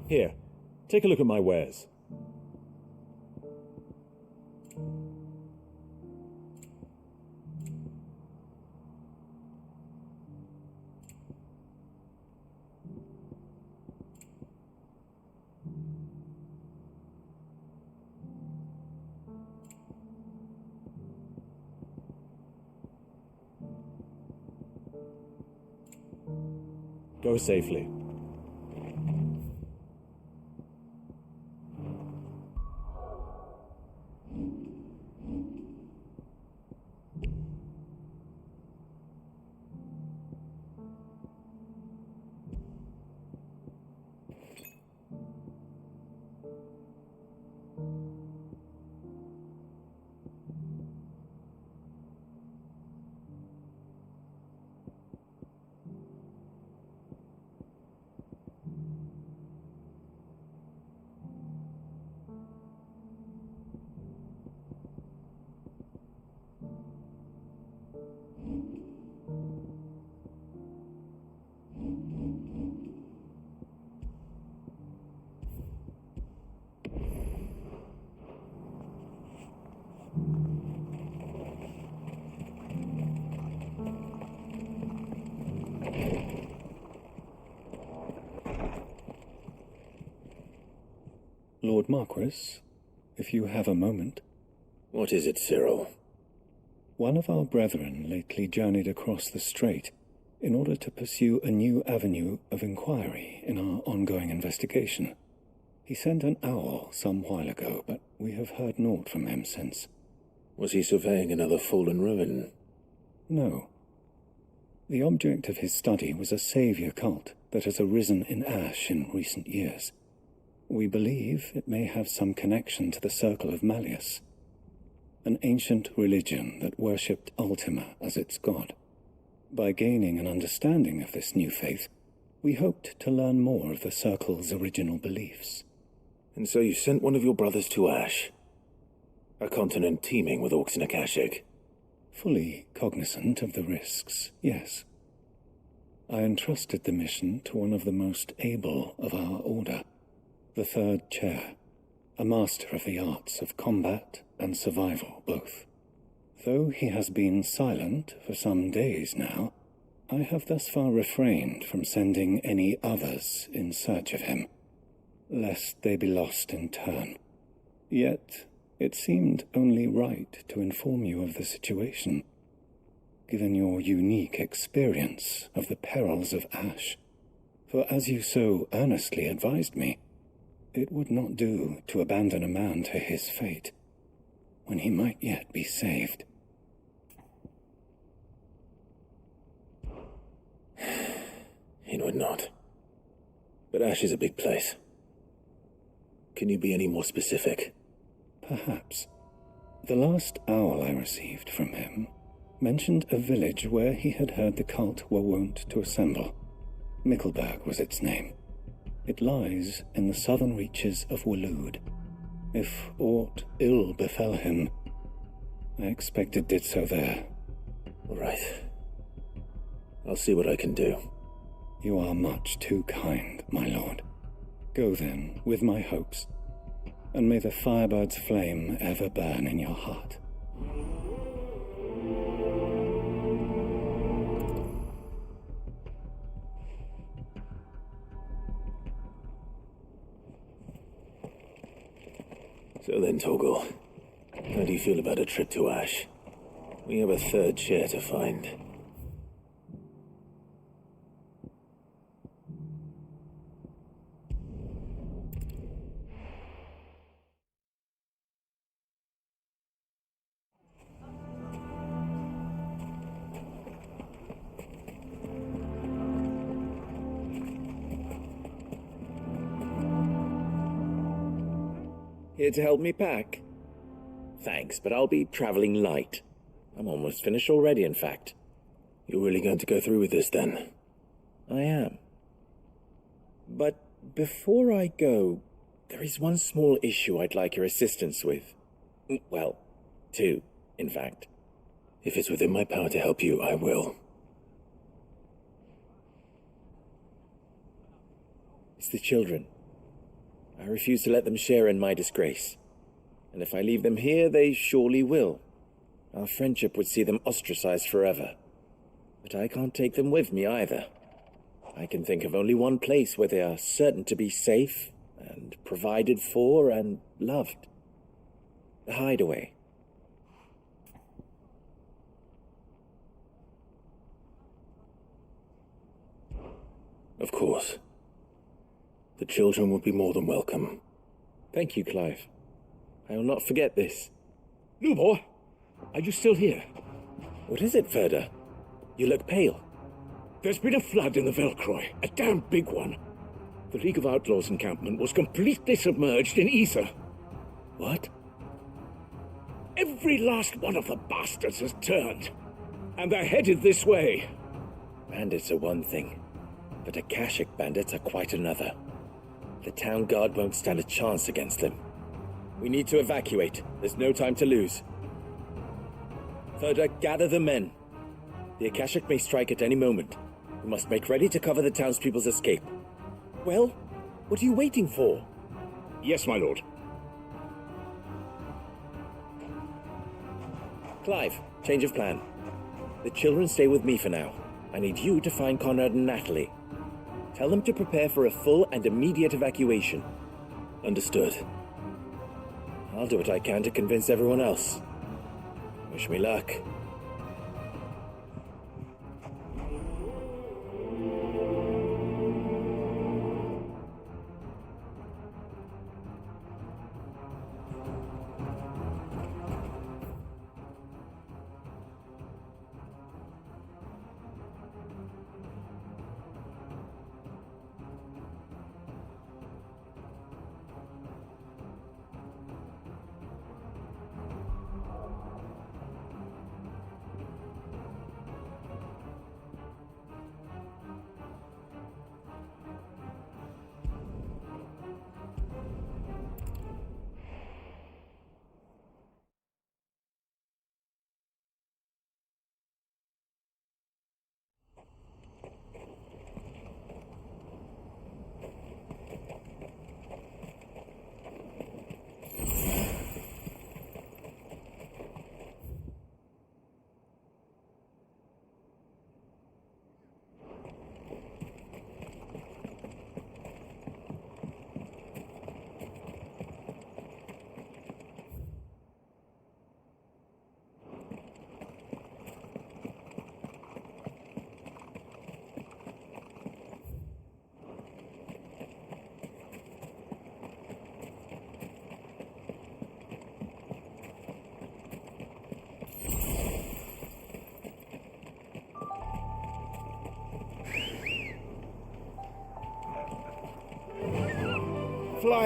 Here, take a look at my wares. Go safely. Lord Marquis, if you have a moment. What is it, Cyril? One of our brethren lately journeyed across the strait in order to pursue a new avenue of inquiry in our ongoing investigation. He sent an owl some while ago, but we have heard naught from him since. Was he surveying another fallen ruin? No. The object of his study was a savior cult that has arisen in Ash in recent years. We believe it may have some connection to the Circle of Malleus, an ancient religion that worshipped Ultima as its god. By gaining an understanding of this new faith, we hoped to learn more of the Circle's original beliefs. And so you sent one of your brothers to Ash? A continent teeming with orcs and Akashic. Fully cognizant of the risks, yes. I entrusted the mission to one of the most able of our order, the Third Chair, a master of the arts of combat and survival both. Though he has been silent for some days now, I have thus far refrained from sending any others in search of him, lest they be lost in turn. Yet it seemed only right to inform you of the situation, given your unique experience of the perils of Ash. For as you so earnestly advised me, it would not do to abandon a man to his fate, when he might yet be saved. It would not. But Ash is a big place. Can you be any more specific? Perhaps. The last owl I received from him mentioned a village where he had heard the cult were wont to assemble. Mickleburg was its name. It lies in the southern reaches of Waloed. If aught ill befell him, I expect it did so there. All right. I'll see what I can do. You are much too kind, my lord. Go then, with my hopes, and may the Firebird's flame ever burn in your heart. So then, Torgal, how do you feel about a trip to Ash? We have a third chair to find. Here to help me pack? Thanks, but I'll be traveling light. I'm almost finished already, in fact. You're really going to go through with this, then? I am. But before I go, there is one small issue I'd like your assistance with. Well, two, in fact. If it's within my power to help you, I will. It's the children. I refuse to let them share in my disgrace. And if I leave them here, they surely will. Our friendship would see them ostracized forever. But I can't take them with me either. I can think of only one place where they are certain to be safe and provided for and loved. The Hideaway. Of course. The children will be more than welcome. Thank you, Clive. I will not forget this. Lubor, are you still here? What is it, Ferda? You look pale. There's been a flood in the Velcroy, a damn big one. The League of Outlaws encampment was completely submerged in ether. What? Every last one of the bastards has turned, and they're headed this way. Bandits are one thing, but Akashic bandits are quite another. The town guard won't stand a chance against them. We need to evacuate. There's no time to lose. Ferda, gather the men. The Akashic may strike at any moment. We must make ready to cover the townspeople's escape. Well, what are you waiting for? Yes, my lord. Clive, change of plan. The children stay with me for now. I need you to find Conrad and Natalie. Tell them to prepare for a full and immediate evacuation. Understood. I'll do what I can to convince everyone else. Wish me luck.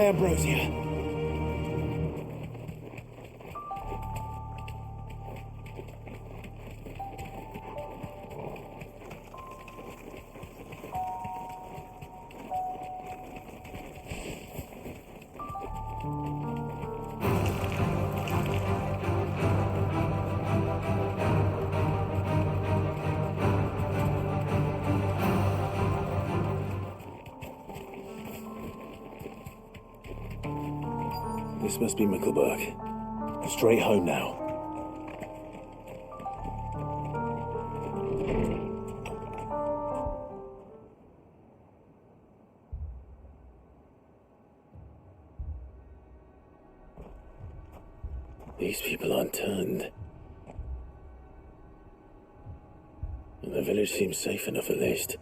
Ambrosia. This must be Mickleburg. Straight home now. These people aren't turned. And the village seems safe enough at least.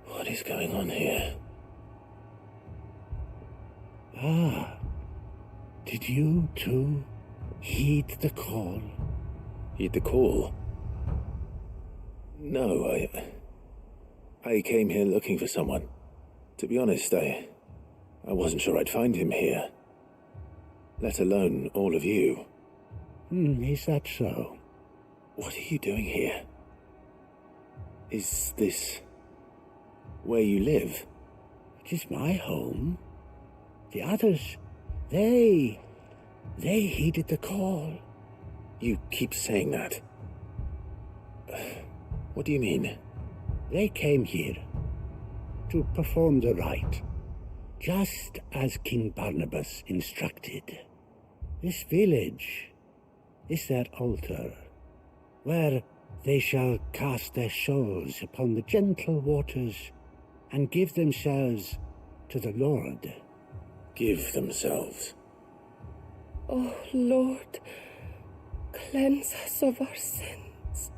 What is going on here? Ah, did you too heed the call? Heed the call? No, I came here looking for someone. To be honest, I wasn't sure I'd find him here. Let alone all of you. Is that so? What are you doing here? Is this where you live? It is my home. The others, they heeded the call. You keep saying that. What do you mean? They came here to perform the rite, just as King Barnabas instructed. This village is their altar, where they shall cast their souls upon the gentle waters and give themselves to the Lord. Give themselves? Oh, Lord, cleanse us of our sins.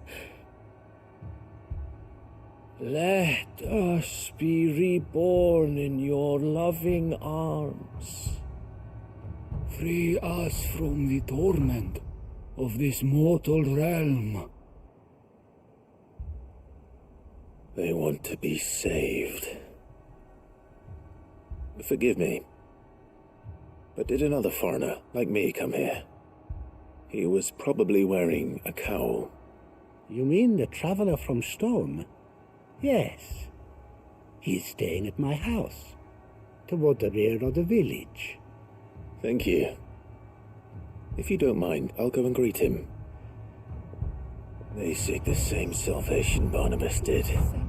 Let us be reborn in your loving arms. Free us from the torment of this mortal realm. They want to be saved. Forgive me, but did another foreigner like me come here? He was probably wearing a cowl. You mean the traveler from Stone? Yes. He is staying at my house, toward the rear of the village. Thank you. If you don't mind, I'll go and greet him. They seek the same salvation Barnabas did. Salvation?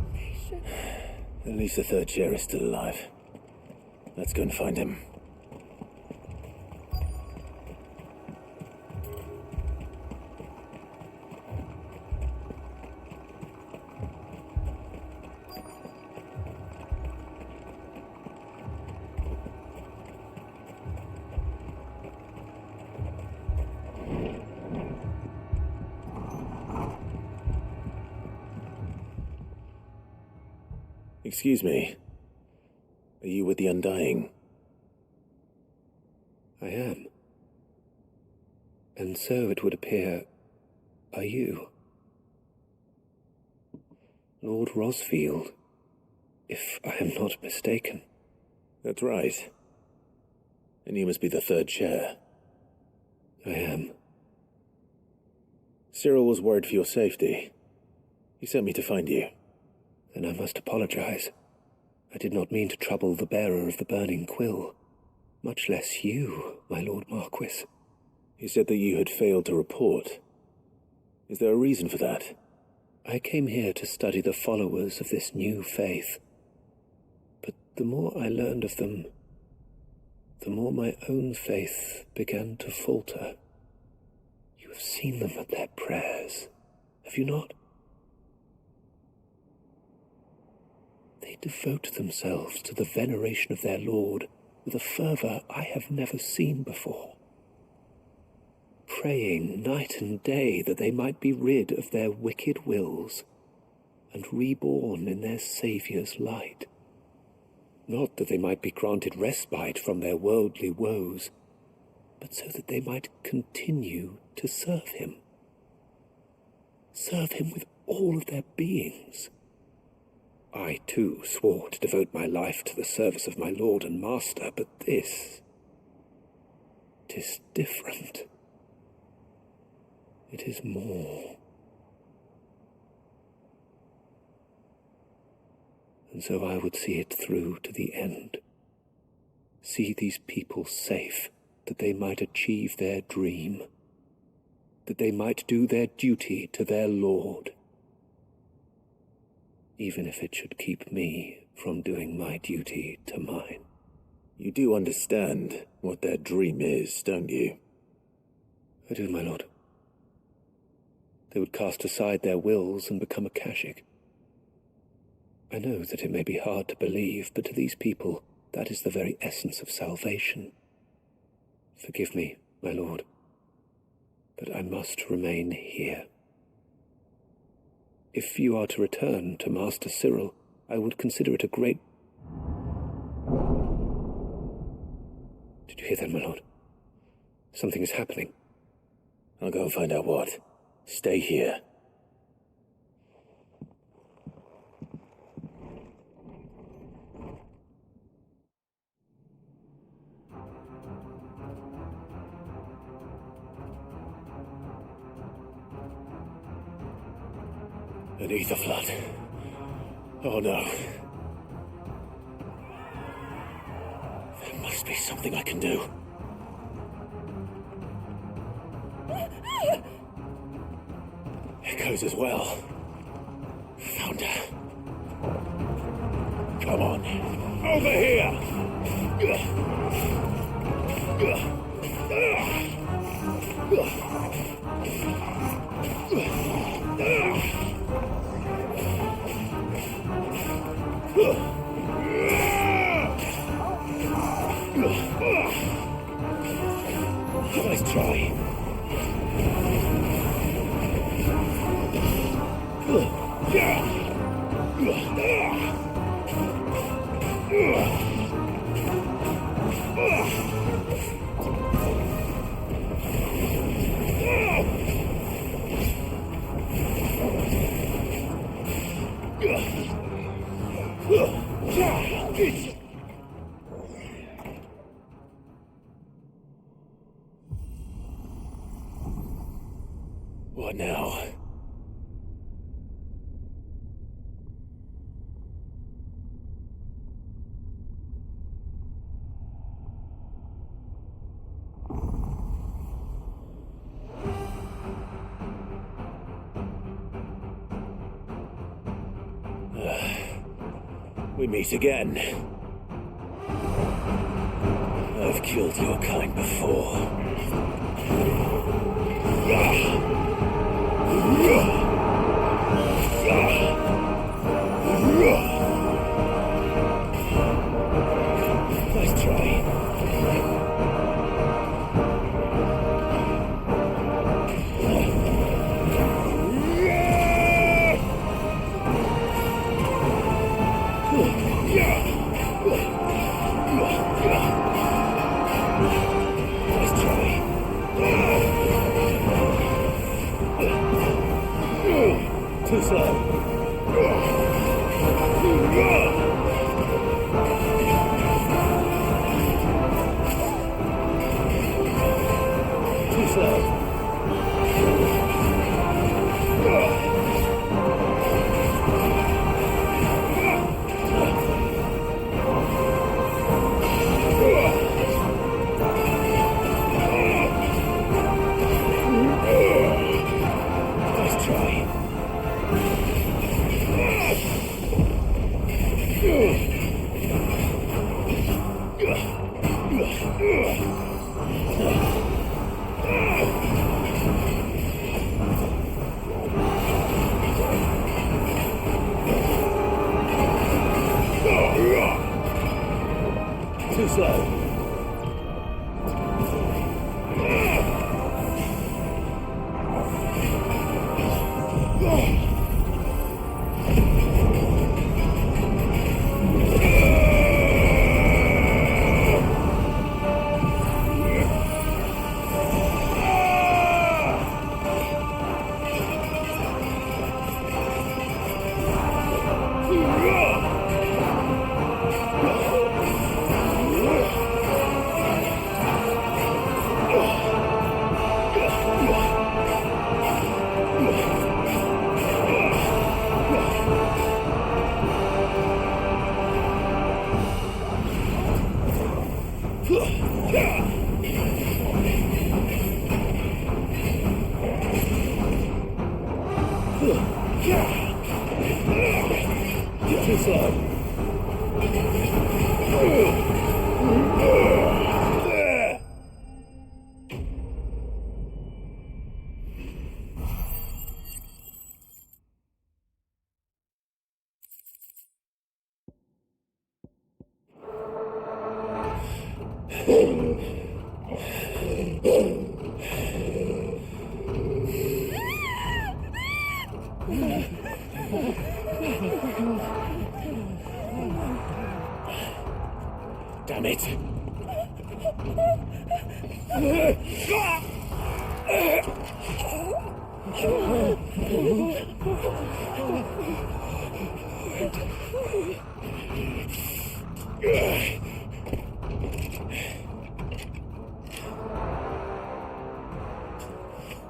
At least the third chair is still alive. Let's go and find him. Excuse me. Are you with the Undying? I am. And so it would appear, are you? Lord Rosfield, if I am not mistaken. That's right. And you must be the third chair. I am. Cyril was worried for your safety. He sent me to find you. Then I must apologize. I did not mean to trouble the bearer of the burning quill, much less you, my Lord Marquis. He said that you had failed to report. Is there a reason for that? I came here to study the followers of this new faith. But the more I learned of them, the more my own faith began to falter. You have seen them at their prayers, have you not? They devote themselves to the veneration of their Lord with a fervour I have never seen before, praying night and day that they might be rid of their wicked wills and reborn in their Saviour's light. Not that they might be granted respite from their worldly woes, but so that they might continue to serve him. Serve him with all of their beings. I, too, swore to devote my life to the service of my lord and master, but this... 'tis different. It is more. And so I would see it through to the end. See these people safe, that they might achieve their dream, that they might do their duty to their lord, even if it should keep me from doing my duty to mine. You do understand what their dream is, don't you? I do, my lord. They would cast aside their wills and become a Kashik. I know that it may be hard to believe, but to these people, that is the very essence of salvation. Forgive me, my lord, but I must remain here. If you are to return to Master Cyril, I would consider it a great... Did you hear that, my lord? Something is happening. I'll go and find out what. Stay here. An ether flood. Oh no. There must be something I can do. Echoes as well. Found her. Come on. Over here! Nice try. What now? We meet again. I've killed your kind before. Nice try. Too slow. Too slow. Nice try. Too slow. Get inside. Damn it.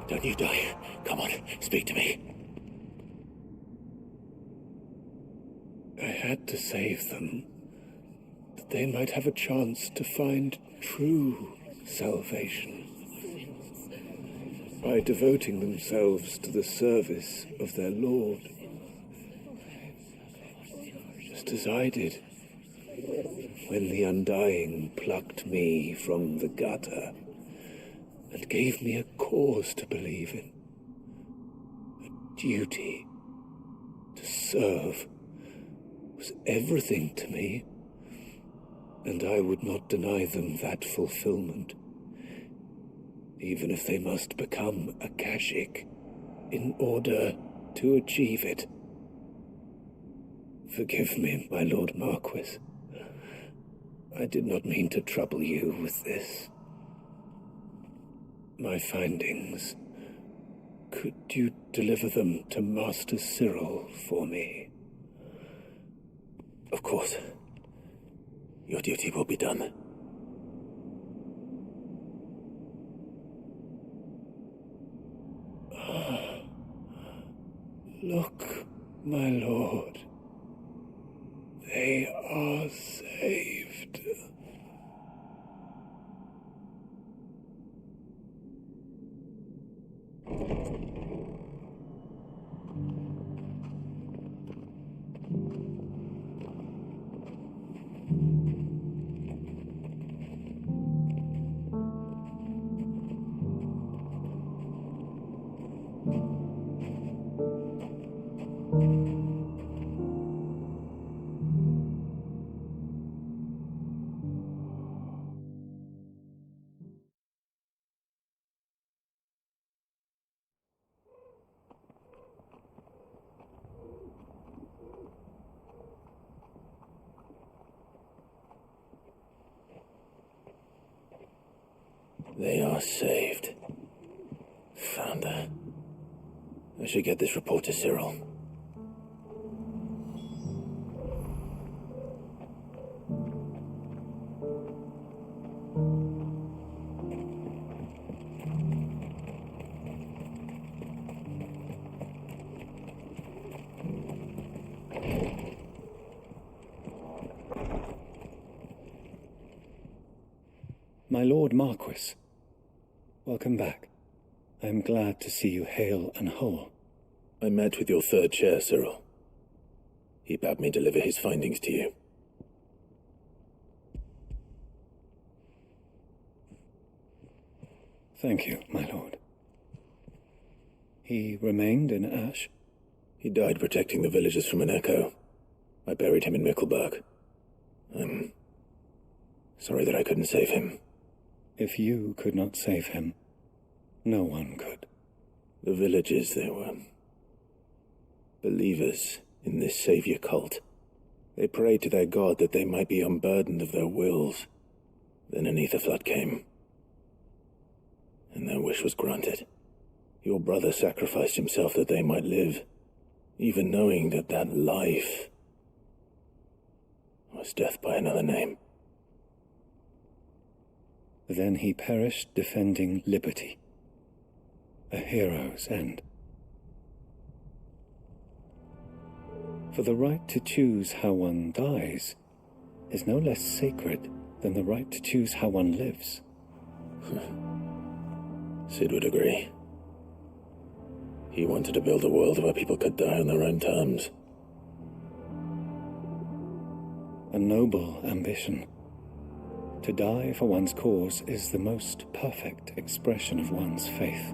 Don't you die. Come on, speak to me. I had to save them, that they might have a chance to find true salvation by devoting themselves to the service of their Lord, just as I did when the Undying plucked me from the gutter and gave me a cause to believe in, a duty to serve was everything to me, and I would not deny them that fulfillment, even if they must become a Kashik in order to achieve it. Forgive me, my Lord Marquis. I did not mean to trouble you with this. My findings. Could you deliver them to Master Cyril for me? Of course. Your duty will be done. Look, my lord. They are saved. They are saved. Found her. I should get this report to Cyril. My Lord Marquis, welcome back. I am glad to see you hale and whole. I met with your third chair, Cyril. He bade me deliver his findings to you. Thank you, my lord. He remained in Ash? He died protecting the villagers from an echo. I buried him in Mickleburg. I'm sorry that I couldn't save him. If you could not save him, no one could. The villagers, they were believers in this savior cult. They prayed to their god that they might be unburdened of their wills. Then an ether flood came, and their wish was granted. Your brother sacrificed himself that they might live, even knowing that that life was death by another name. Then he perished defending liberty. A hero's end. For the right to choose how one dies is no less sacred than the right to choose how one lives. Sid would agree. He wanted to build a world where people could die on their own terms, a noble ambition. To die for one's cause is the most perfect expression of one's faith.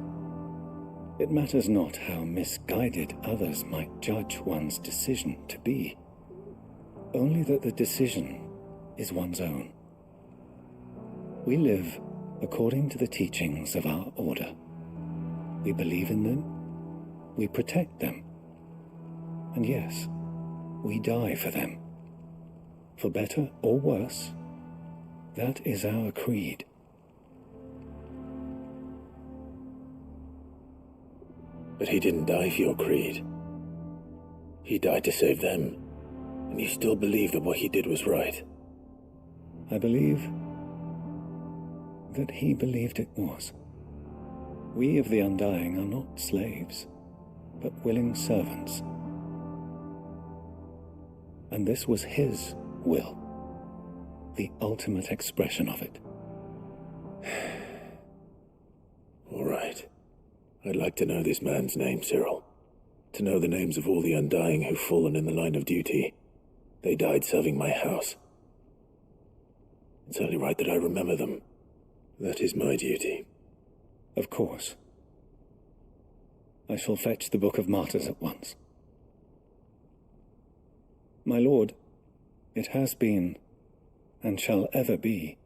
It matters not how misguided others might judge one's decision to be, only that the decision is one's own. We live according to the teachings of our order. We believe in them, we protect them, and yes, we die for them. For better or worse, that is our creed. But he didn't die for your creed. He died to save them, and you still believe that what he did was right. I believe that he believed it was. We of the Undying are not slaves, but willing servants. And this was his will, the ultimate expression of it. All right. I'd like to know this man's name, Cyril. To know the names of all the Undying who've fallen in the line of duty. They died serving my house. It's only right that I remember them. That is my duty. Of course. I shall fetch the Book of Martyrs at once. My lord, it has been, and shall ever be,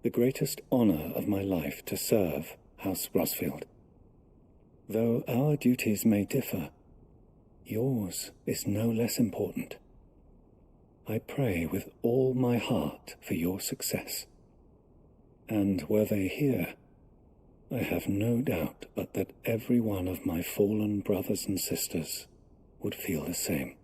the greatest honor of my life to serve House Rosfield. Though our duties may differ, yours is no less important. I pray with all my heart for your success. And were they here, I have no doubt but that every one of my fallen brothers and sisters would feel the same.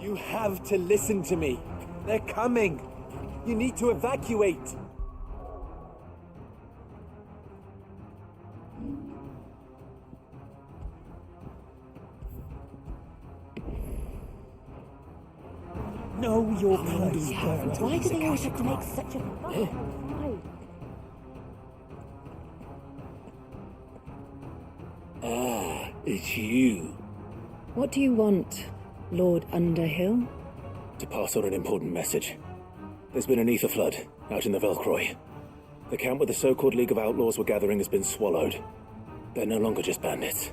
You have to listen to me. They're coming. You need to evacuate. Know your place. Why do they always have to make such a fuss? Ah, it's you. What do you want, Lord Underhill? To pass on an important message. There's been an ether flood out in the Velcroy. The camp where the so-called League of Outlaws were gathering has been swallowed. They're no longer just bandits.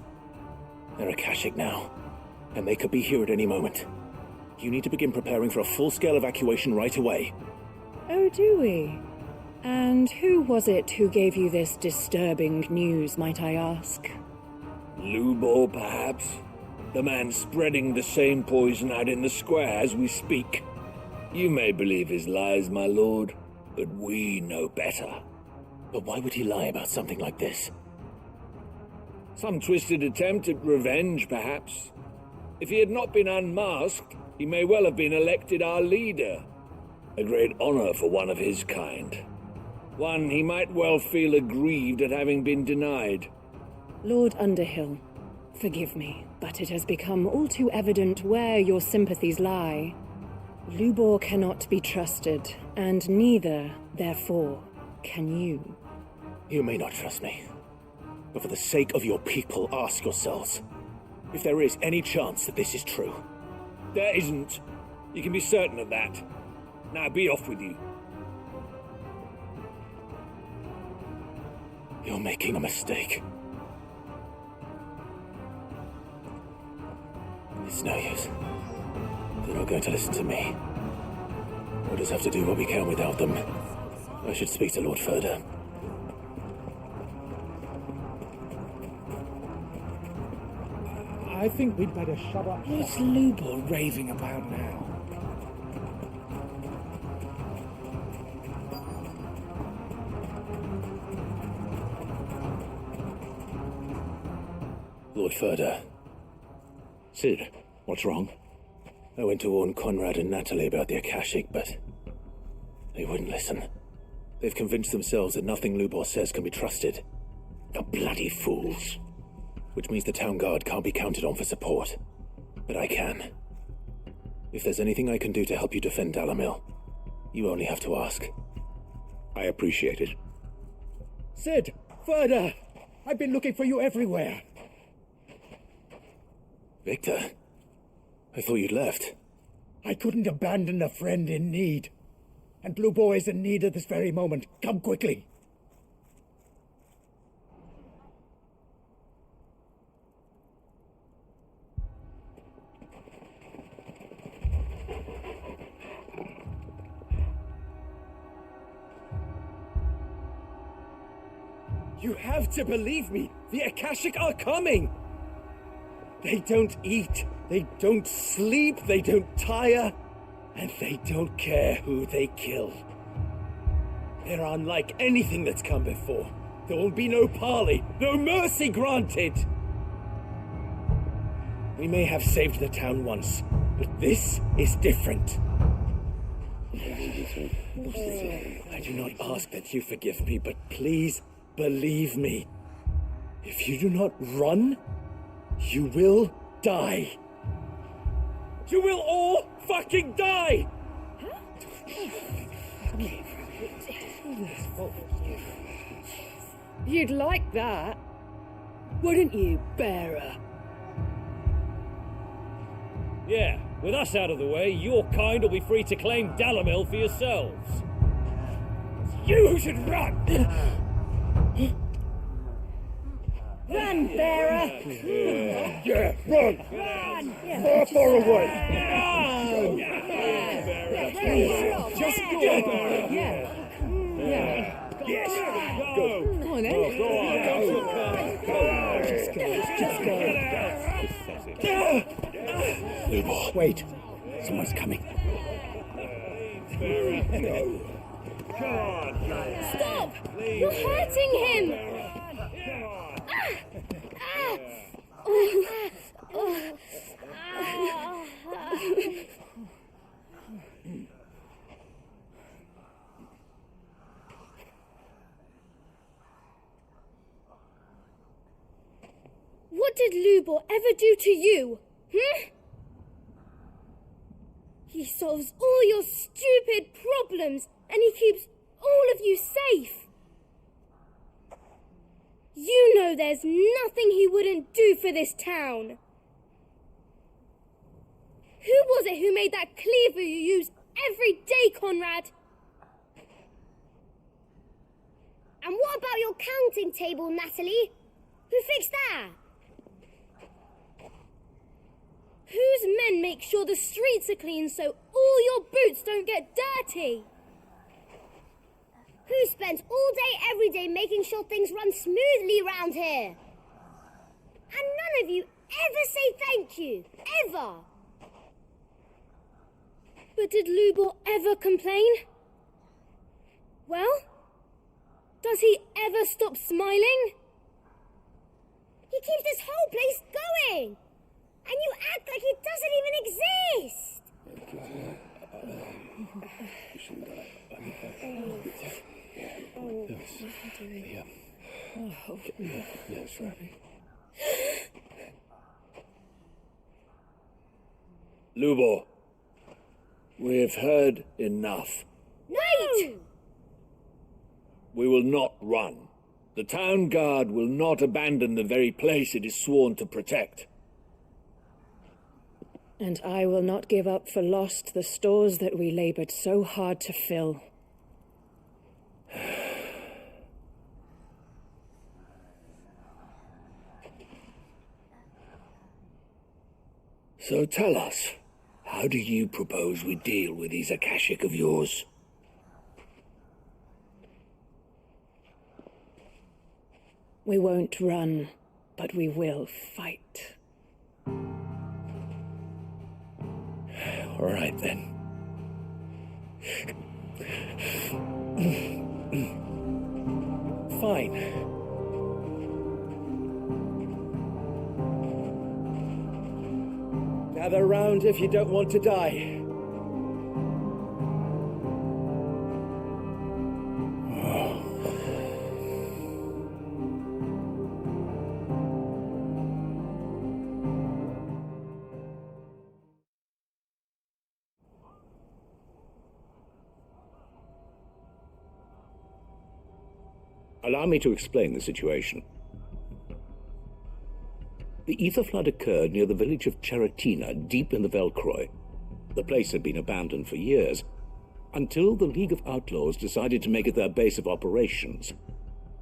They're Akashic now, and they could be here at any moment. You need to begin preparing for a full-scale evacuation right away. Oh, do we? And who was it who gave you this disturbing news, might I ask? Lubor, perhaps? The man spreading the same poison out in the square as we speak. You may believe his lies, my lord, but we know better. But why would he lie about something like this? Some twisted attempt at revenge, perhaps. If he had not been unmasked, he may well have been elected our leader. A great honor for one of his kind. One he might well feel aggrieved at having been denied. Lord Underhill, forgive me, but it has become all too evident where your sympathies lie. Lubor cannot be trusted, and neither, therefore, can you. You may not trust me, but for the sake of your people, ask yourselves if there is any chance that this is true. There isn't. You can be certain of that. Now be off with you. You're making a mistake. It's no use. They're not going to listen to me. We'll just have to do what we can without them. I should speak to Lord Furder. I think we'd better shut up. What's Lubor raving about now? Lord Furder. Sid, what's wrong? I went to warn Conrad and Natalie about the Akashic, but they wouldn't listen. They've convinced themselves that nothing Lubor says can be trusted. The bloody fools. Which means the town guard can't be counted on for support. But I can. If there's anything I can do to help you defend Dalamil, you only have to ask. I appreciate it. Sid! Further! I've been looking for you everywhere. Victor? I thought you'd left. I couldn't abandon a friend in need. And Blue Boy is in need at this very moment. Come quickly. You have to believe me. The Akashic are coming. They don't eat, they don't sleep, they don't tire, and they don't care who they kill. They're unlike anything that's come before. There will be no parley, no mercy granted. We may have saved the town once, but this is different. I do not ask that you forgive me, but please believe me. If you do not run, you will die. You will all fucking die! You'd like that, wouldn't you, Bearer? Yeah, with us out of the way, your kind will be free to claim Dalamil for yourselves. You who should run! Run, Bearer! Yeah, run! Run! Far away! Run! Just go, Bearer! Yes! Go! Come on, then. Lubor, wait. Someone's coming. Stop! You're hurting him! What did Lubor ever do to you? He solves all your stupid problems, and he keeps all of you safe. You know there's nothing he wouldn't do for this town. Who was it who made that cleaver you use every day, Conrad? And what about your counting table, Natalie? Who fixed that? Whose men make sure the streets are clean so all your boots don't get dirty? Who spends all day every day making sure things run smoothly round here? And none of you ever say thank you, ever. But did Lubor ever complain? Well, does he ever stop smiling? He keeps this whole place going. And you act like it doesn't even exist! Lubor, we've heard enough. Wait! We will not run. The town guard will not abandon the very place it is sworn to protect. And I will not give up for lost the stores that we labored so hard to fill. So tell us, how do you propose we deal with these Akashic of yours? We won't run, but we will fight. All right, then. Fine. Gather round if you don't want to die. Allow me to explain the situation. The ether flood occurred near the village of Cheratina, deep in the Velcroy. The place had been abandoned for years, until the League of Outlaws decided to make it their base of operations.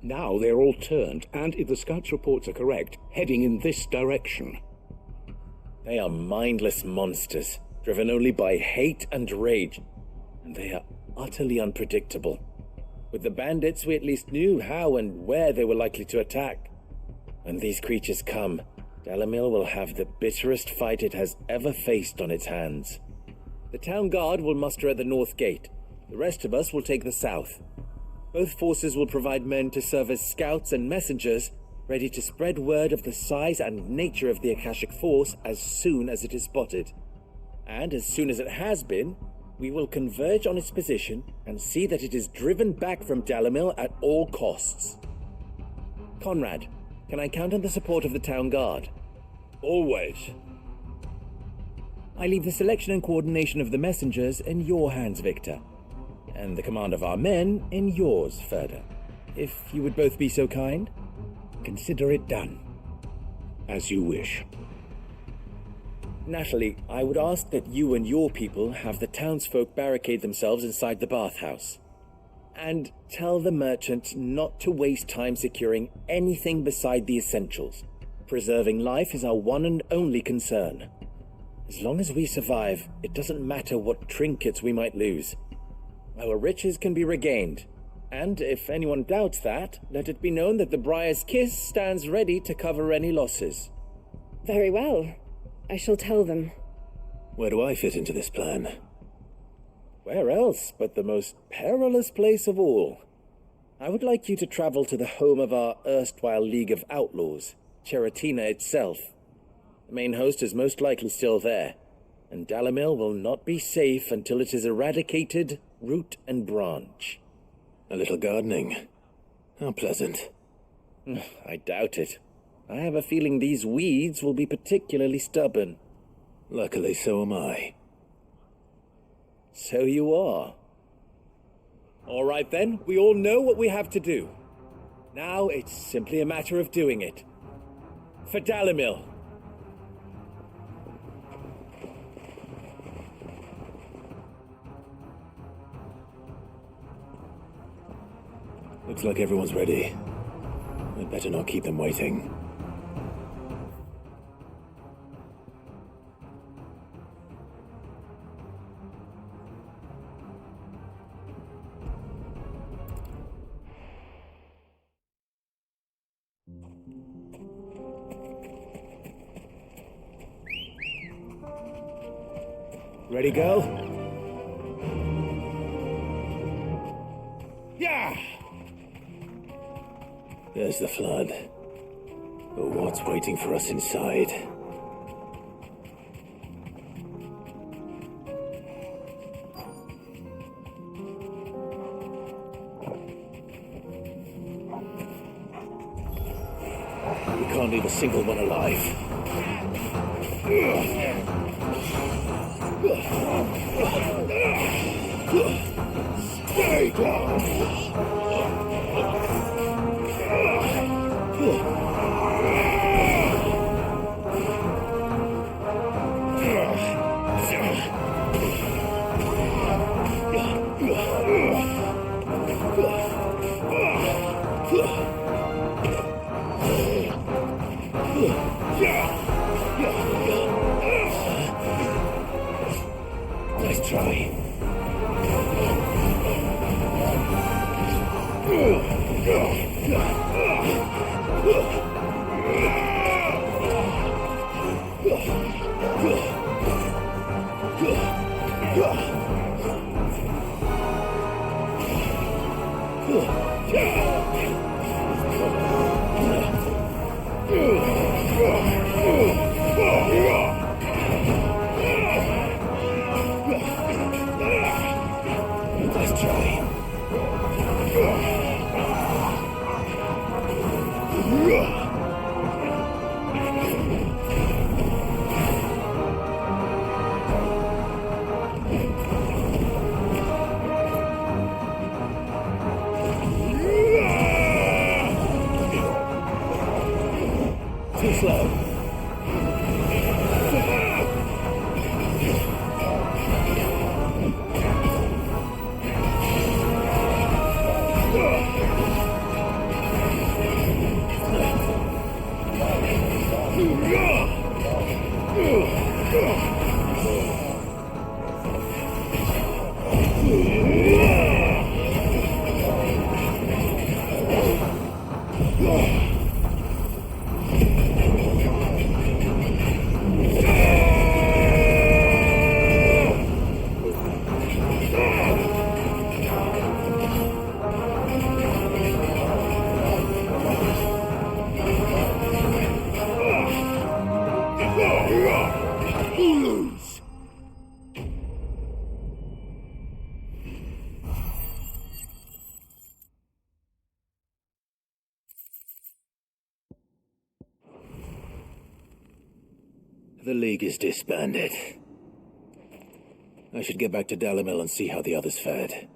Now they're all turned, and if the scouts' reports are correct, heading in this direction. They are mindless monsters, driven only by hate and rage, and they are utterly unpredictable. With the bandits, we at least knew how and where they were likely to attack. When these creatures come, Dalamil will have the bitterest fight it has ever faced on its hands. The town guard will muster at the north gate. The rest of us will take the south. Both forces will provide men to serve as scouts and messengers, ready to spread word of the size and nature of the Akashic force as soon as it is spotted. And as soon as it has been, we will converge on its position and see that it is driven back from Dalamil at all costs. Conrad, can I count on the support of the town guard? Always. I leave the selection and coordination of the messengers in your hands, Victor, and the command of our men in yours, Ferda. If you would both be so kind, consider it done. As you wish. Natalie, I would ask that you and your people have the townsfolk barricade themselves inside the bathhouse. And tell the merchant not to waste time securing anything beside the essentials. Preserving life is our one and only concern. As long as we survive, it doesn't matter what trinkets we might lose. Our riches can be regained. And if anyone doubts that, let it be known that the Briar's Kiss stands ready to cover any losses. Very well. I shall tell them. Where do I fit into this plan? Where else but the most perilous place of all? I would like you to travel to the home of our erstwhile League of Outlaws, Cheratina itself. The main host is most likely still there, and Dalamil will not be safe until it is eradicated, root and branch. A little gardening. How pleasant. I doubt it. I have a feeling these weeds will be particularly stubborn. Luckily, so am I. So you are. All right then, we all know what we have to do. Now it's simply a matter of doing it. For Dalamil. Looks like everyone's ready. I'd better not keep them waiting. Ready, go? Yeah! There's the flood. But what's waiting for us inside? We can't leave a single one alive. Stay down! Nice try. The League is disbanded. I should get back to Dalimil and see how the others fared.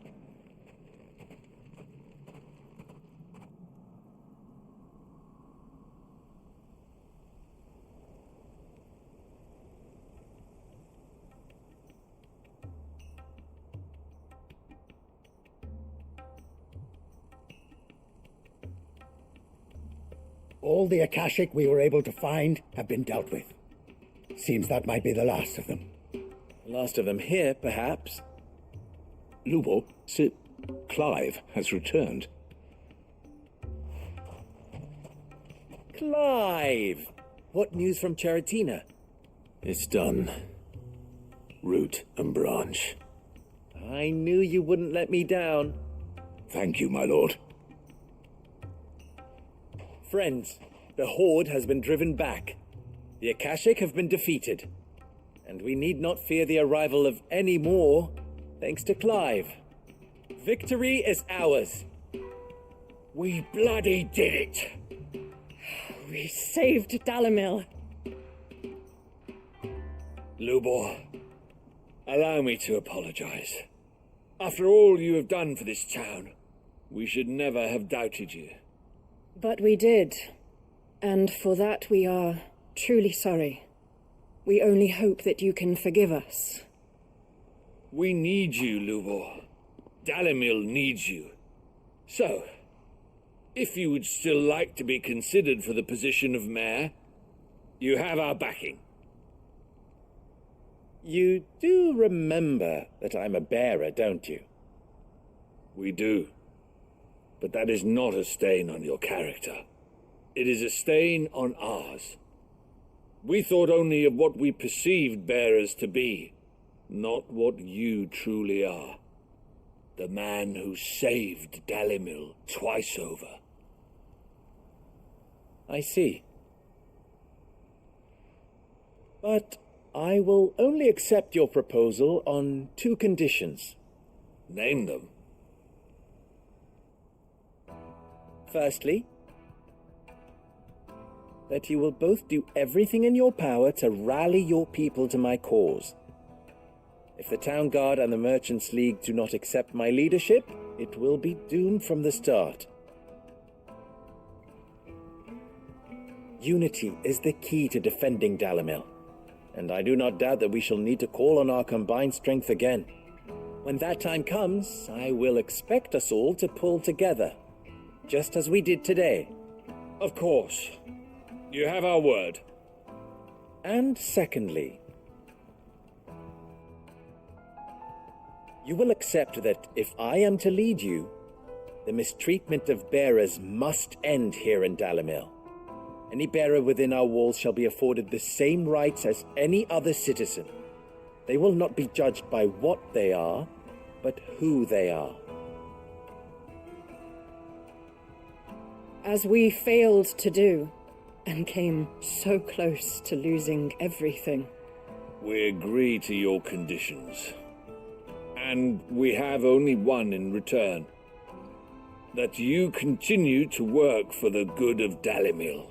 All the Akashic we were able to find have been dealt with. Seems that might be the last of them. Last of them here, perhaps. Lubo, Clive has returned. Clive! What news from Charatina? It's done. Root and branch. I knew you wouldn't let me down. Thank you, my lord. Friends, the Horde has been driven back. The Akashic have been defeated. And we need not fear the arrival of any more, thanks to Clive. Victory is ours. We bloody did it! We saved Dalimil. Lubor, allow me to apologize. After all you have done for this town, we should never have doubted you. But we did. And for that we are truly sorry. We only hope that you can forgive us. We need you, Lubor. Dalimil needs you. So, if you would still like to be considered for the position of mayor, you have our backing. You do remember that I'm a bearer, don't you? We do. But that is not a stain on your character. It is a stain on ours. We thought only of what we perceived bearers to be, not what you truly are. The man who saved Dalimil twice over. I see. But I will only accept your proposal on 2 conditions. Name them. Firstly, that you will both do everything in your power to rally your people to my cause. If the Town Guard and the Merchants League do not accept my leadership, it will be doomed from the start. Unity is the key to defending Dalimil, and I do not doubt that we shall need to call on our combined strength again. When that time comes, I will expect us all to pull together, just as we did today. Of course. You have our word. And secondly, you will accept that if I am to lead you, the mistreatment of bearers must end here in Dalimil. Any bearer within our walls shall be afforded the same rights as any other citizen. They will not be judged by what they are, but who they are. As we failed to do, and came so close to losing everything. We agree to your conditions. And we have only one in return. That you continue to work for the good of Dalimil,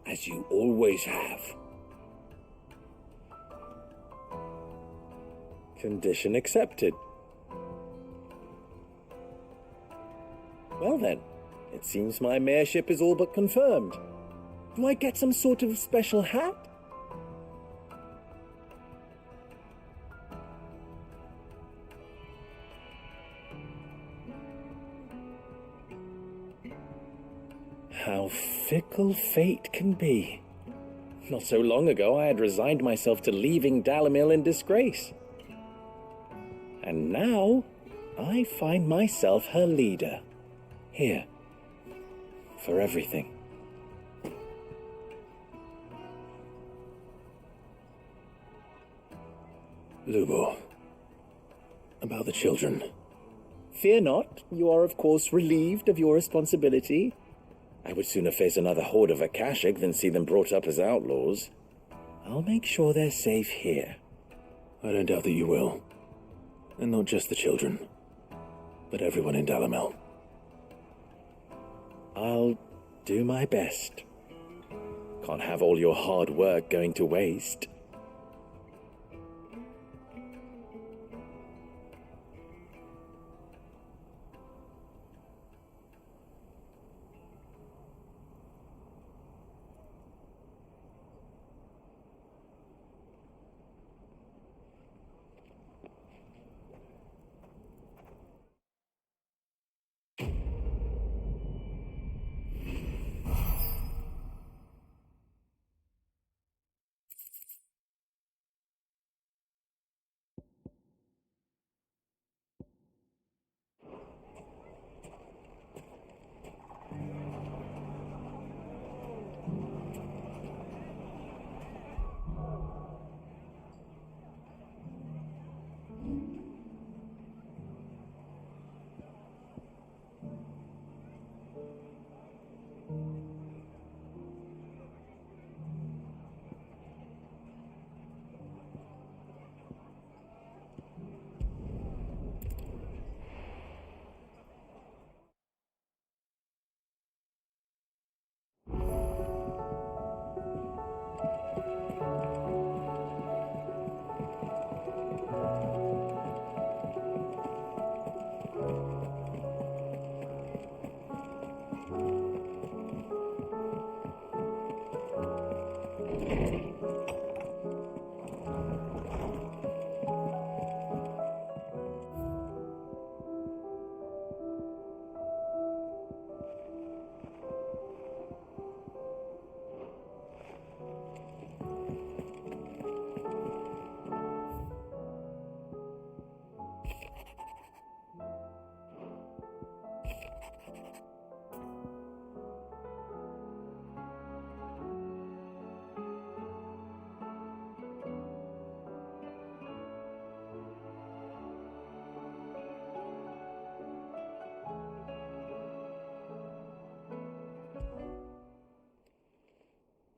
as you always have. Condition accepted. Well then, it seems my mayorship is all but confirmed. Do I get some sort of special hat? How fickle fate can be. Not so long ago, I had resigned myself to leaving Dalimil in disgrace. And now, I find myself her leader. Here. For everything. Lubo, about the children. Fear not, you are of course relieved of your responsibility. I would sooner face another horde of Akashic than see them brought up as outlaws. I'll make sure they're safe here. I don't doubt that you will. And not just the children, but everyone in Dalimil. I'll do my best. Can't have all your hard work going to waste.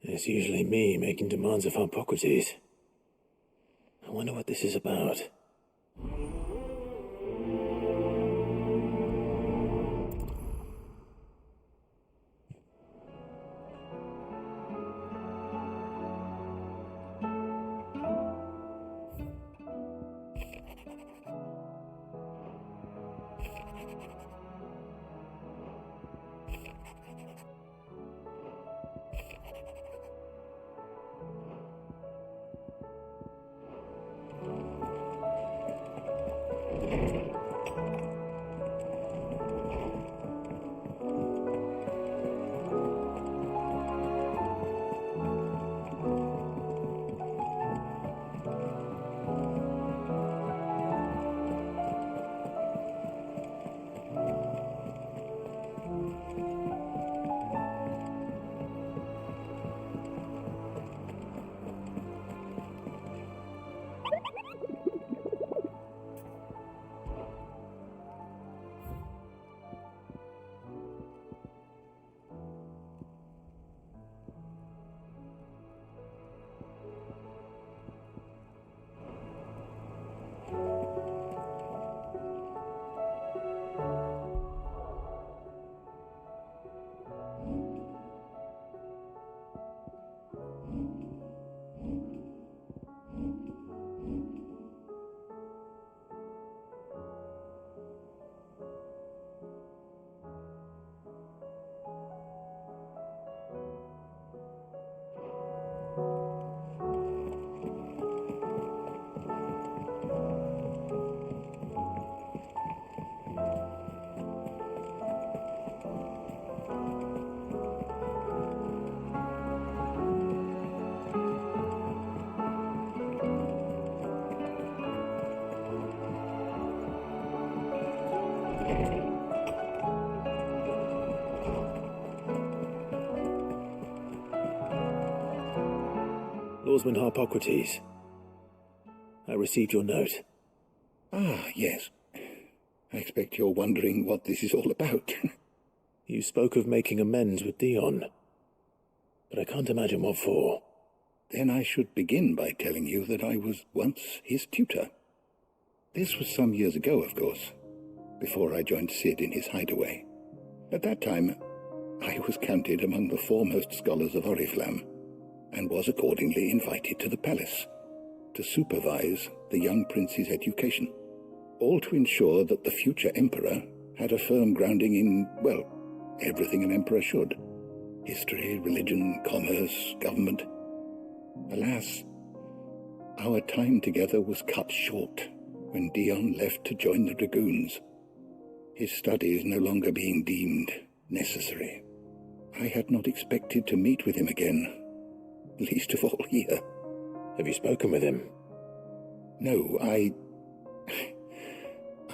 It's usually me making demands of Hippocrates. I wonder what this is about. Lawsman Hippocrates. I received your note. Ah, yes. I expect you're wondering what this is all about. You spoke of making amends with Dion, but I can't imagine what for. Then I should begin by telling you that I was once his tutor. This was some years ago, of course, before I joined Sid in his hideaway. At that time, I was counted among the foremost scholars of Oriflamme. and was accordingly invited to the palace to supervise the young prince's education, all to ensure that the future emperor had a firm grounding in, well, everything an emperor should: history, religion, commerce, government. Alas, our time together was cut short when Dion left to join the dragoons, his studies no longer being deemed necessary. I had not expected to meet with him again, least of all here. Have you spoken with him? No, I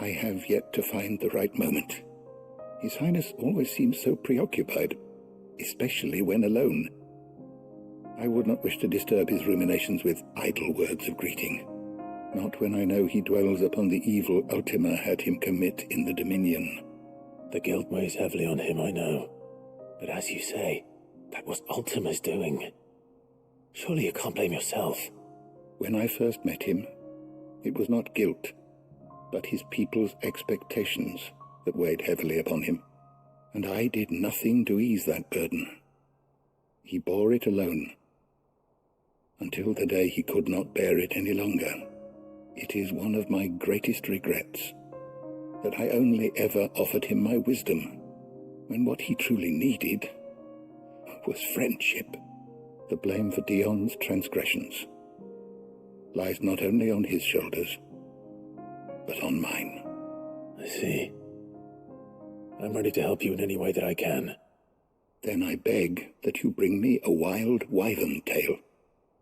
have yet to find the right moment. His Highness always seems so preoccupied, especially when alone. I would not wish to disturb his ruminations with idle words of greeting, not when I know he dwells upon the evil Ultima had him commit in the Dominion. The guilt weighs heavily on him, I know. But as you say, that was Ultima's doing. Surely you can't blame yourself. When I first met him, it was not guilt, but his people's expectations that weighed heavily upon him, and I did nothing to ease that burden. He bore it alone, until the day he could not bear it any longer. It is one of my greatest regrets that I only ever offered him my wisdom, when what he truly needed was friendship. The blame for Dion's transgressions lies not only on his shoulders, but on mine. I see. I'm ready to help you in any way that I can. Then I beg that you bring me a wild wyvern tail.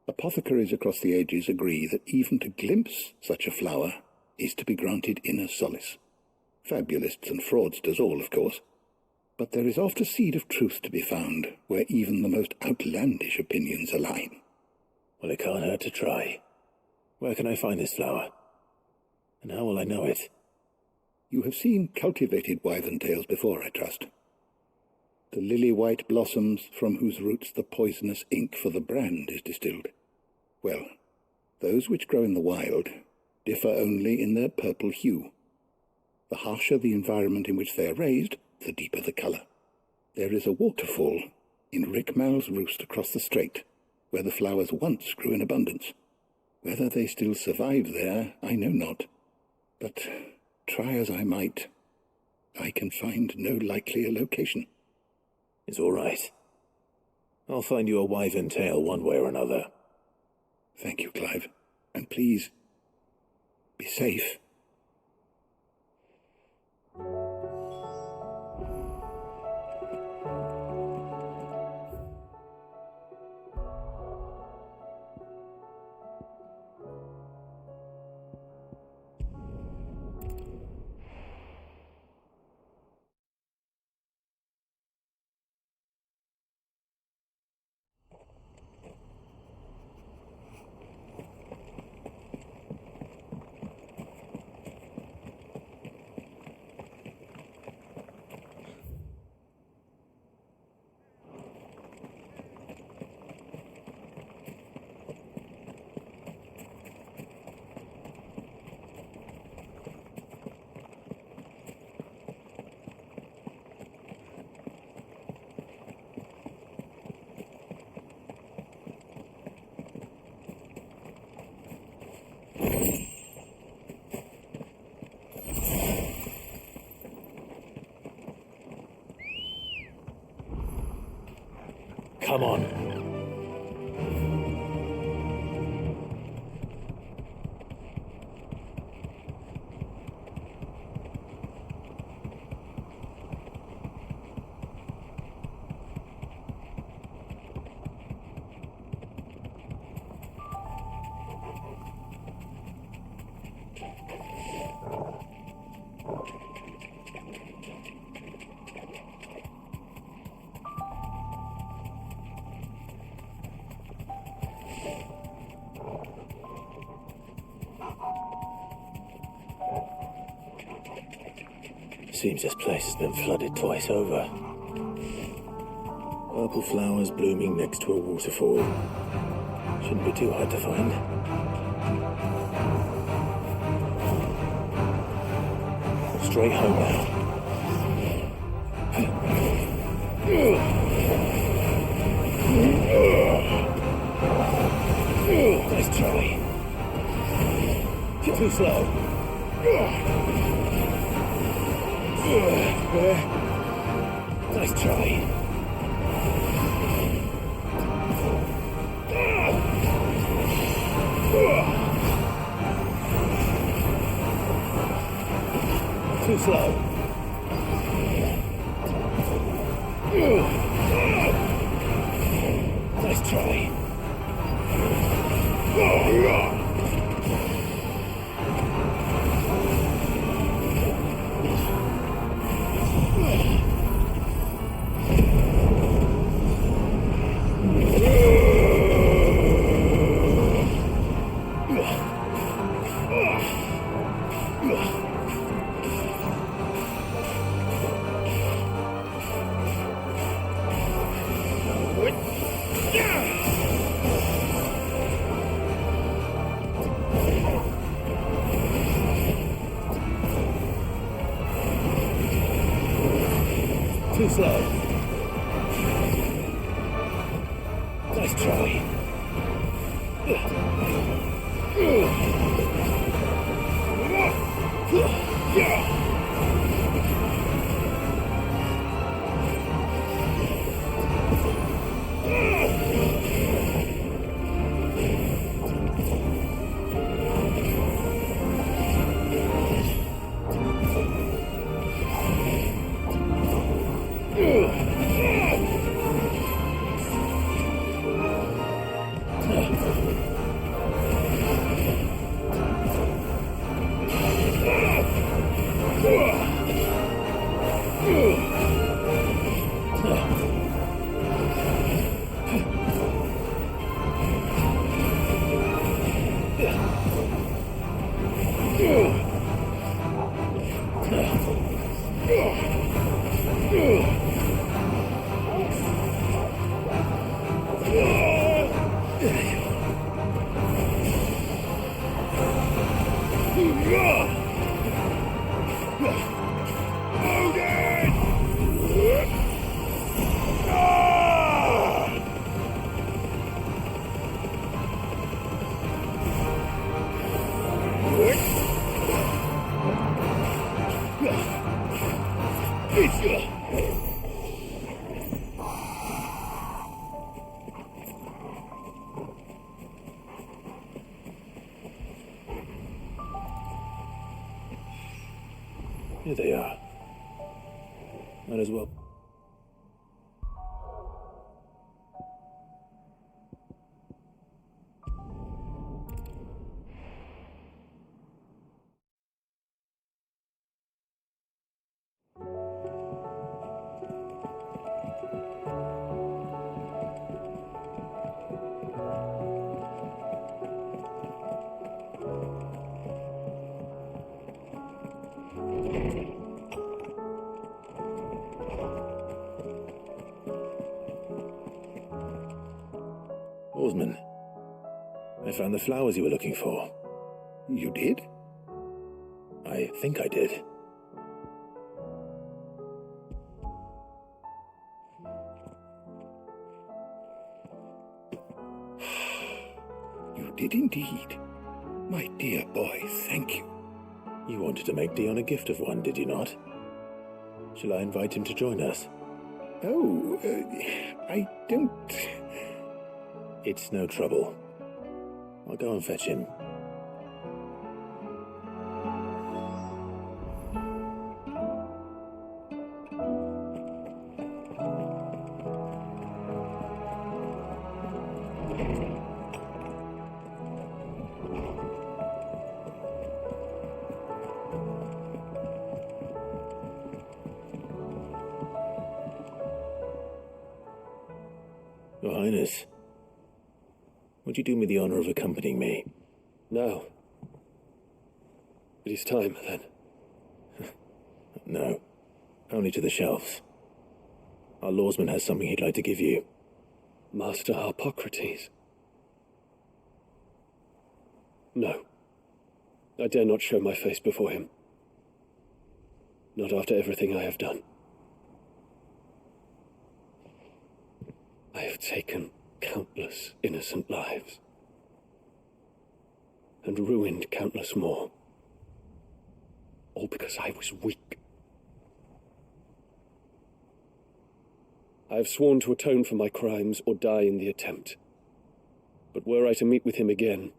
Apothecaries across the ages agree that even to glimpse such a flower is to be granted inner solace. Fabulists and fraudsters all, of course. But there is oft a seed of truth to be found where even the most outlandish opinions align. Well, it can't hurt to try. Where can I find this flower? And how will I know it? You have seen cultivated wyvern tails before, I trust. The lily-white blossoms from whose roots the poisonous ink for the brand is distilled. Well, those which grow in the wild differ only in their purple hue. The harsher the environment in which they are raised, the deeper the colour. There is a waterfall in Rickmal's roost across the strait, where the flowers once grew in abundance. Whether they still survive there, I know not. But try as I might, I can find no likelier location. It's all right. I'll find you a wyvern tail one way or another. Thank you, Clive. And please, be safe. Come on. Seems this place has been flooded twice over. Purple flowers blooming next to a waterfall. Shouldn't be too hard to find. Straight home now. Nice try. You're too slow. Nice try. Too slow. Nice try. Too slow. Nice try. Here they are. Might as well. Oarsman, I found the flowers you were looking for. You did? I think I did. You did indeed. My dear boy, thank you. You wanted to make Dion a gift of one, did you not? Shall I invite him to join us? Oh, I don't... It's no trouble. I'll go and fetch him. Your Highness, would you do me the honor of accompanying me? No. It is time, then. No. Only to the shelves. Our lawsman has something he'd like to give you. Master Harpocrates. No. I dare not show my face before him. Not after everything I have done. I have taken countless innocent lives. and ruined countless more. All because I was weak. I have sworn to atone for my crimes or die in the attempt. But were I to meet with him again,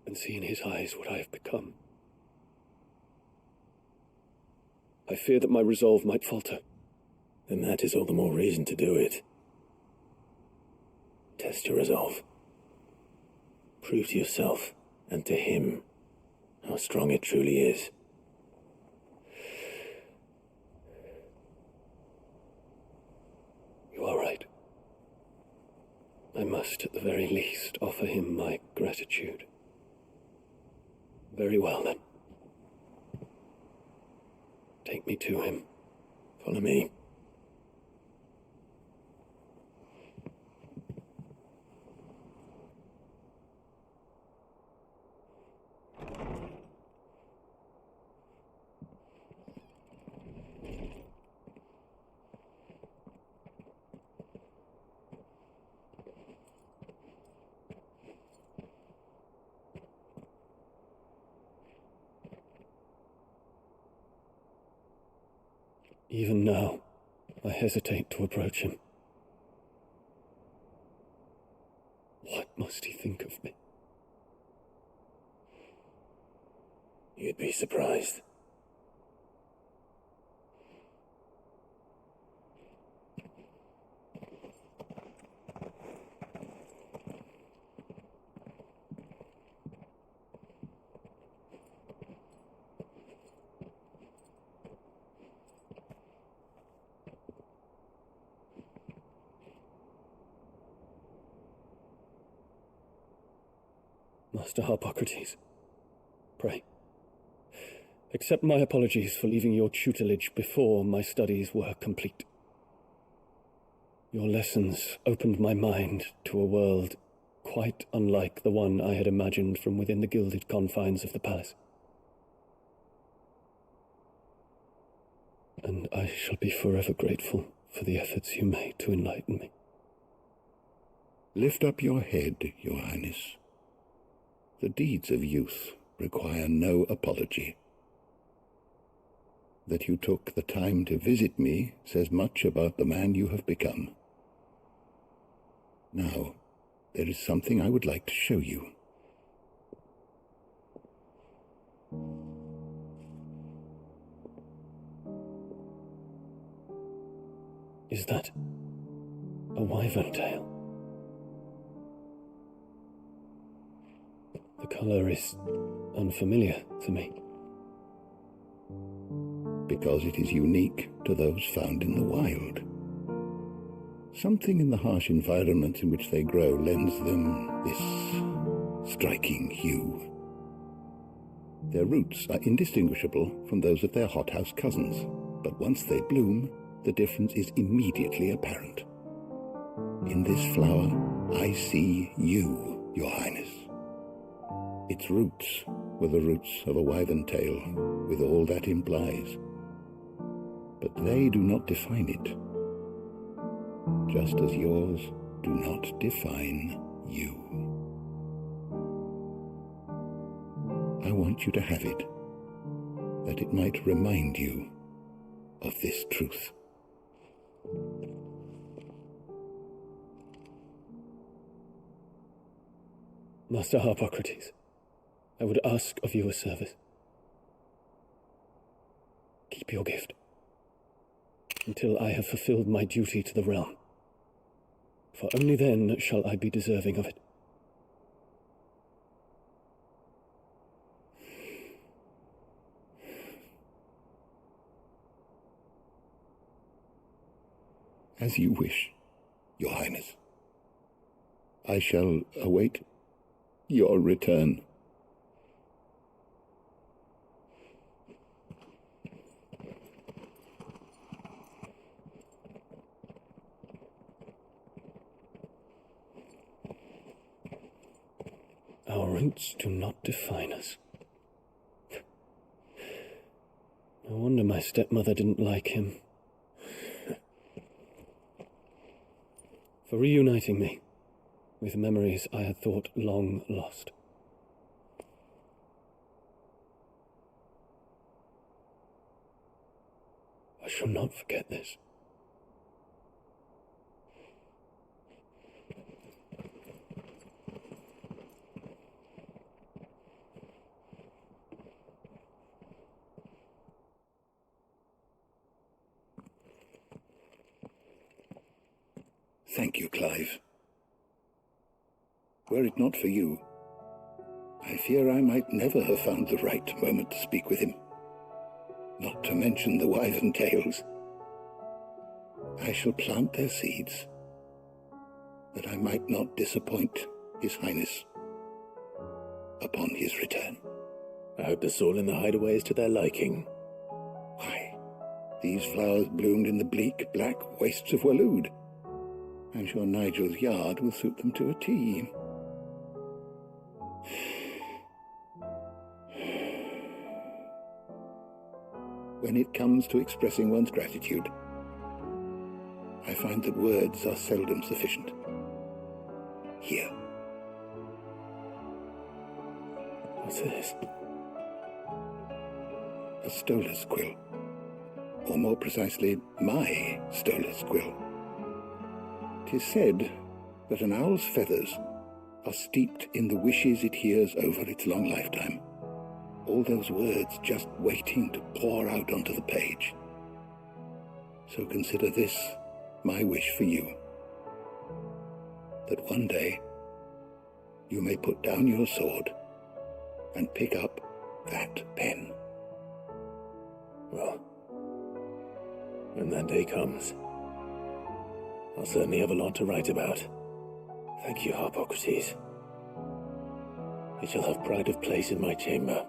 and see in his eyes what I have become, I fear that my resolve might falter. Then that is all the more reason to do it. Test your resolve. Prove to yourself, and to him, how strong it truly is. You are right. I must, at the very least, offer him my gratitude. Very well, then. Take me to him. Follow me. Even now, I hesitate to approach him. What must he think of me? You'd be surprised. Master Harpocrates, pray, accept my apologies for leaving your tutelage before my studies were complete. Your lessons opened my mind to a world quite unlike the one I had imagined from within the gilded confines of the palace. And I shall be forever grateful for the efforts you made to enlighten me. Lift up your head, Your Highness. The deeds of youth require no apology. That you took the time to visit me says much about the man you have become. Now, there is something I would like to show you. Is that a wyvern tail? The color is unfamiliar to me. Because it is unique to those found in the wild. Something in the harsh environment in which they grow lends them this striking hue. Their roots are indistinguishable from those of their hothouse cousins, but once they bloom, the difference is immediately apparent. In this flower, I see you, Your Highness. Its roots were the roots of a wyvern tail, with all that implies. But they do not define it, just as yours do not define you. I want you to have it, that it might remind you of this truth. Master Harpocrates, I would ask of you a service. Keep your gift until I have fulfilled my duty to the realm, for only then shall I be deserving of it. As you wish, Your Highness. I shall await your return. Our roots do not define us. No wonder my stepmother didn't like him. For reuniting me with memories I had thought long lost. I shall not forget this. Thank you, Clive. Were it not for you, I fear I might never have found the right moment to speak with him. Not to mention the wyvern tales. I shall plant their seeds, that I might not disappoint His Highness upon his return. I hope the soil in the hideaway is to their liking. Why, these flowers bloomed in the bleak, black wastes of Waloed. I'm sure Nigel's yard will suit them to a T. When it comes to expressing one's gratitude, I find that words are seldom sufficient. Here. What's this? A stoler's quill. Or more precisely, my stoler's quill. 'Tis said that an owl's feathers are steeped in the wishes it hears over its long lifetime. All those words just waiting to pour out onto the page. So consider this my wish for you. That one day you may put down your sword and pick up that pen. Well, when that day comes, I'll certainly have a lot to write about. Thank you, Harpocrates. It shall have pride of place in my chamber.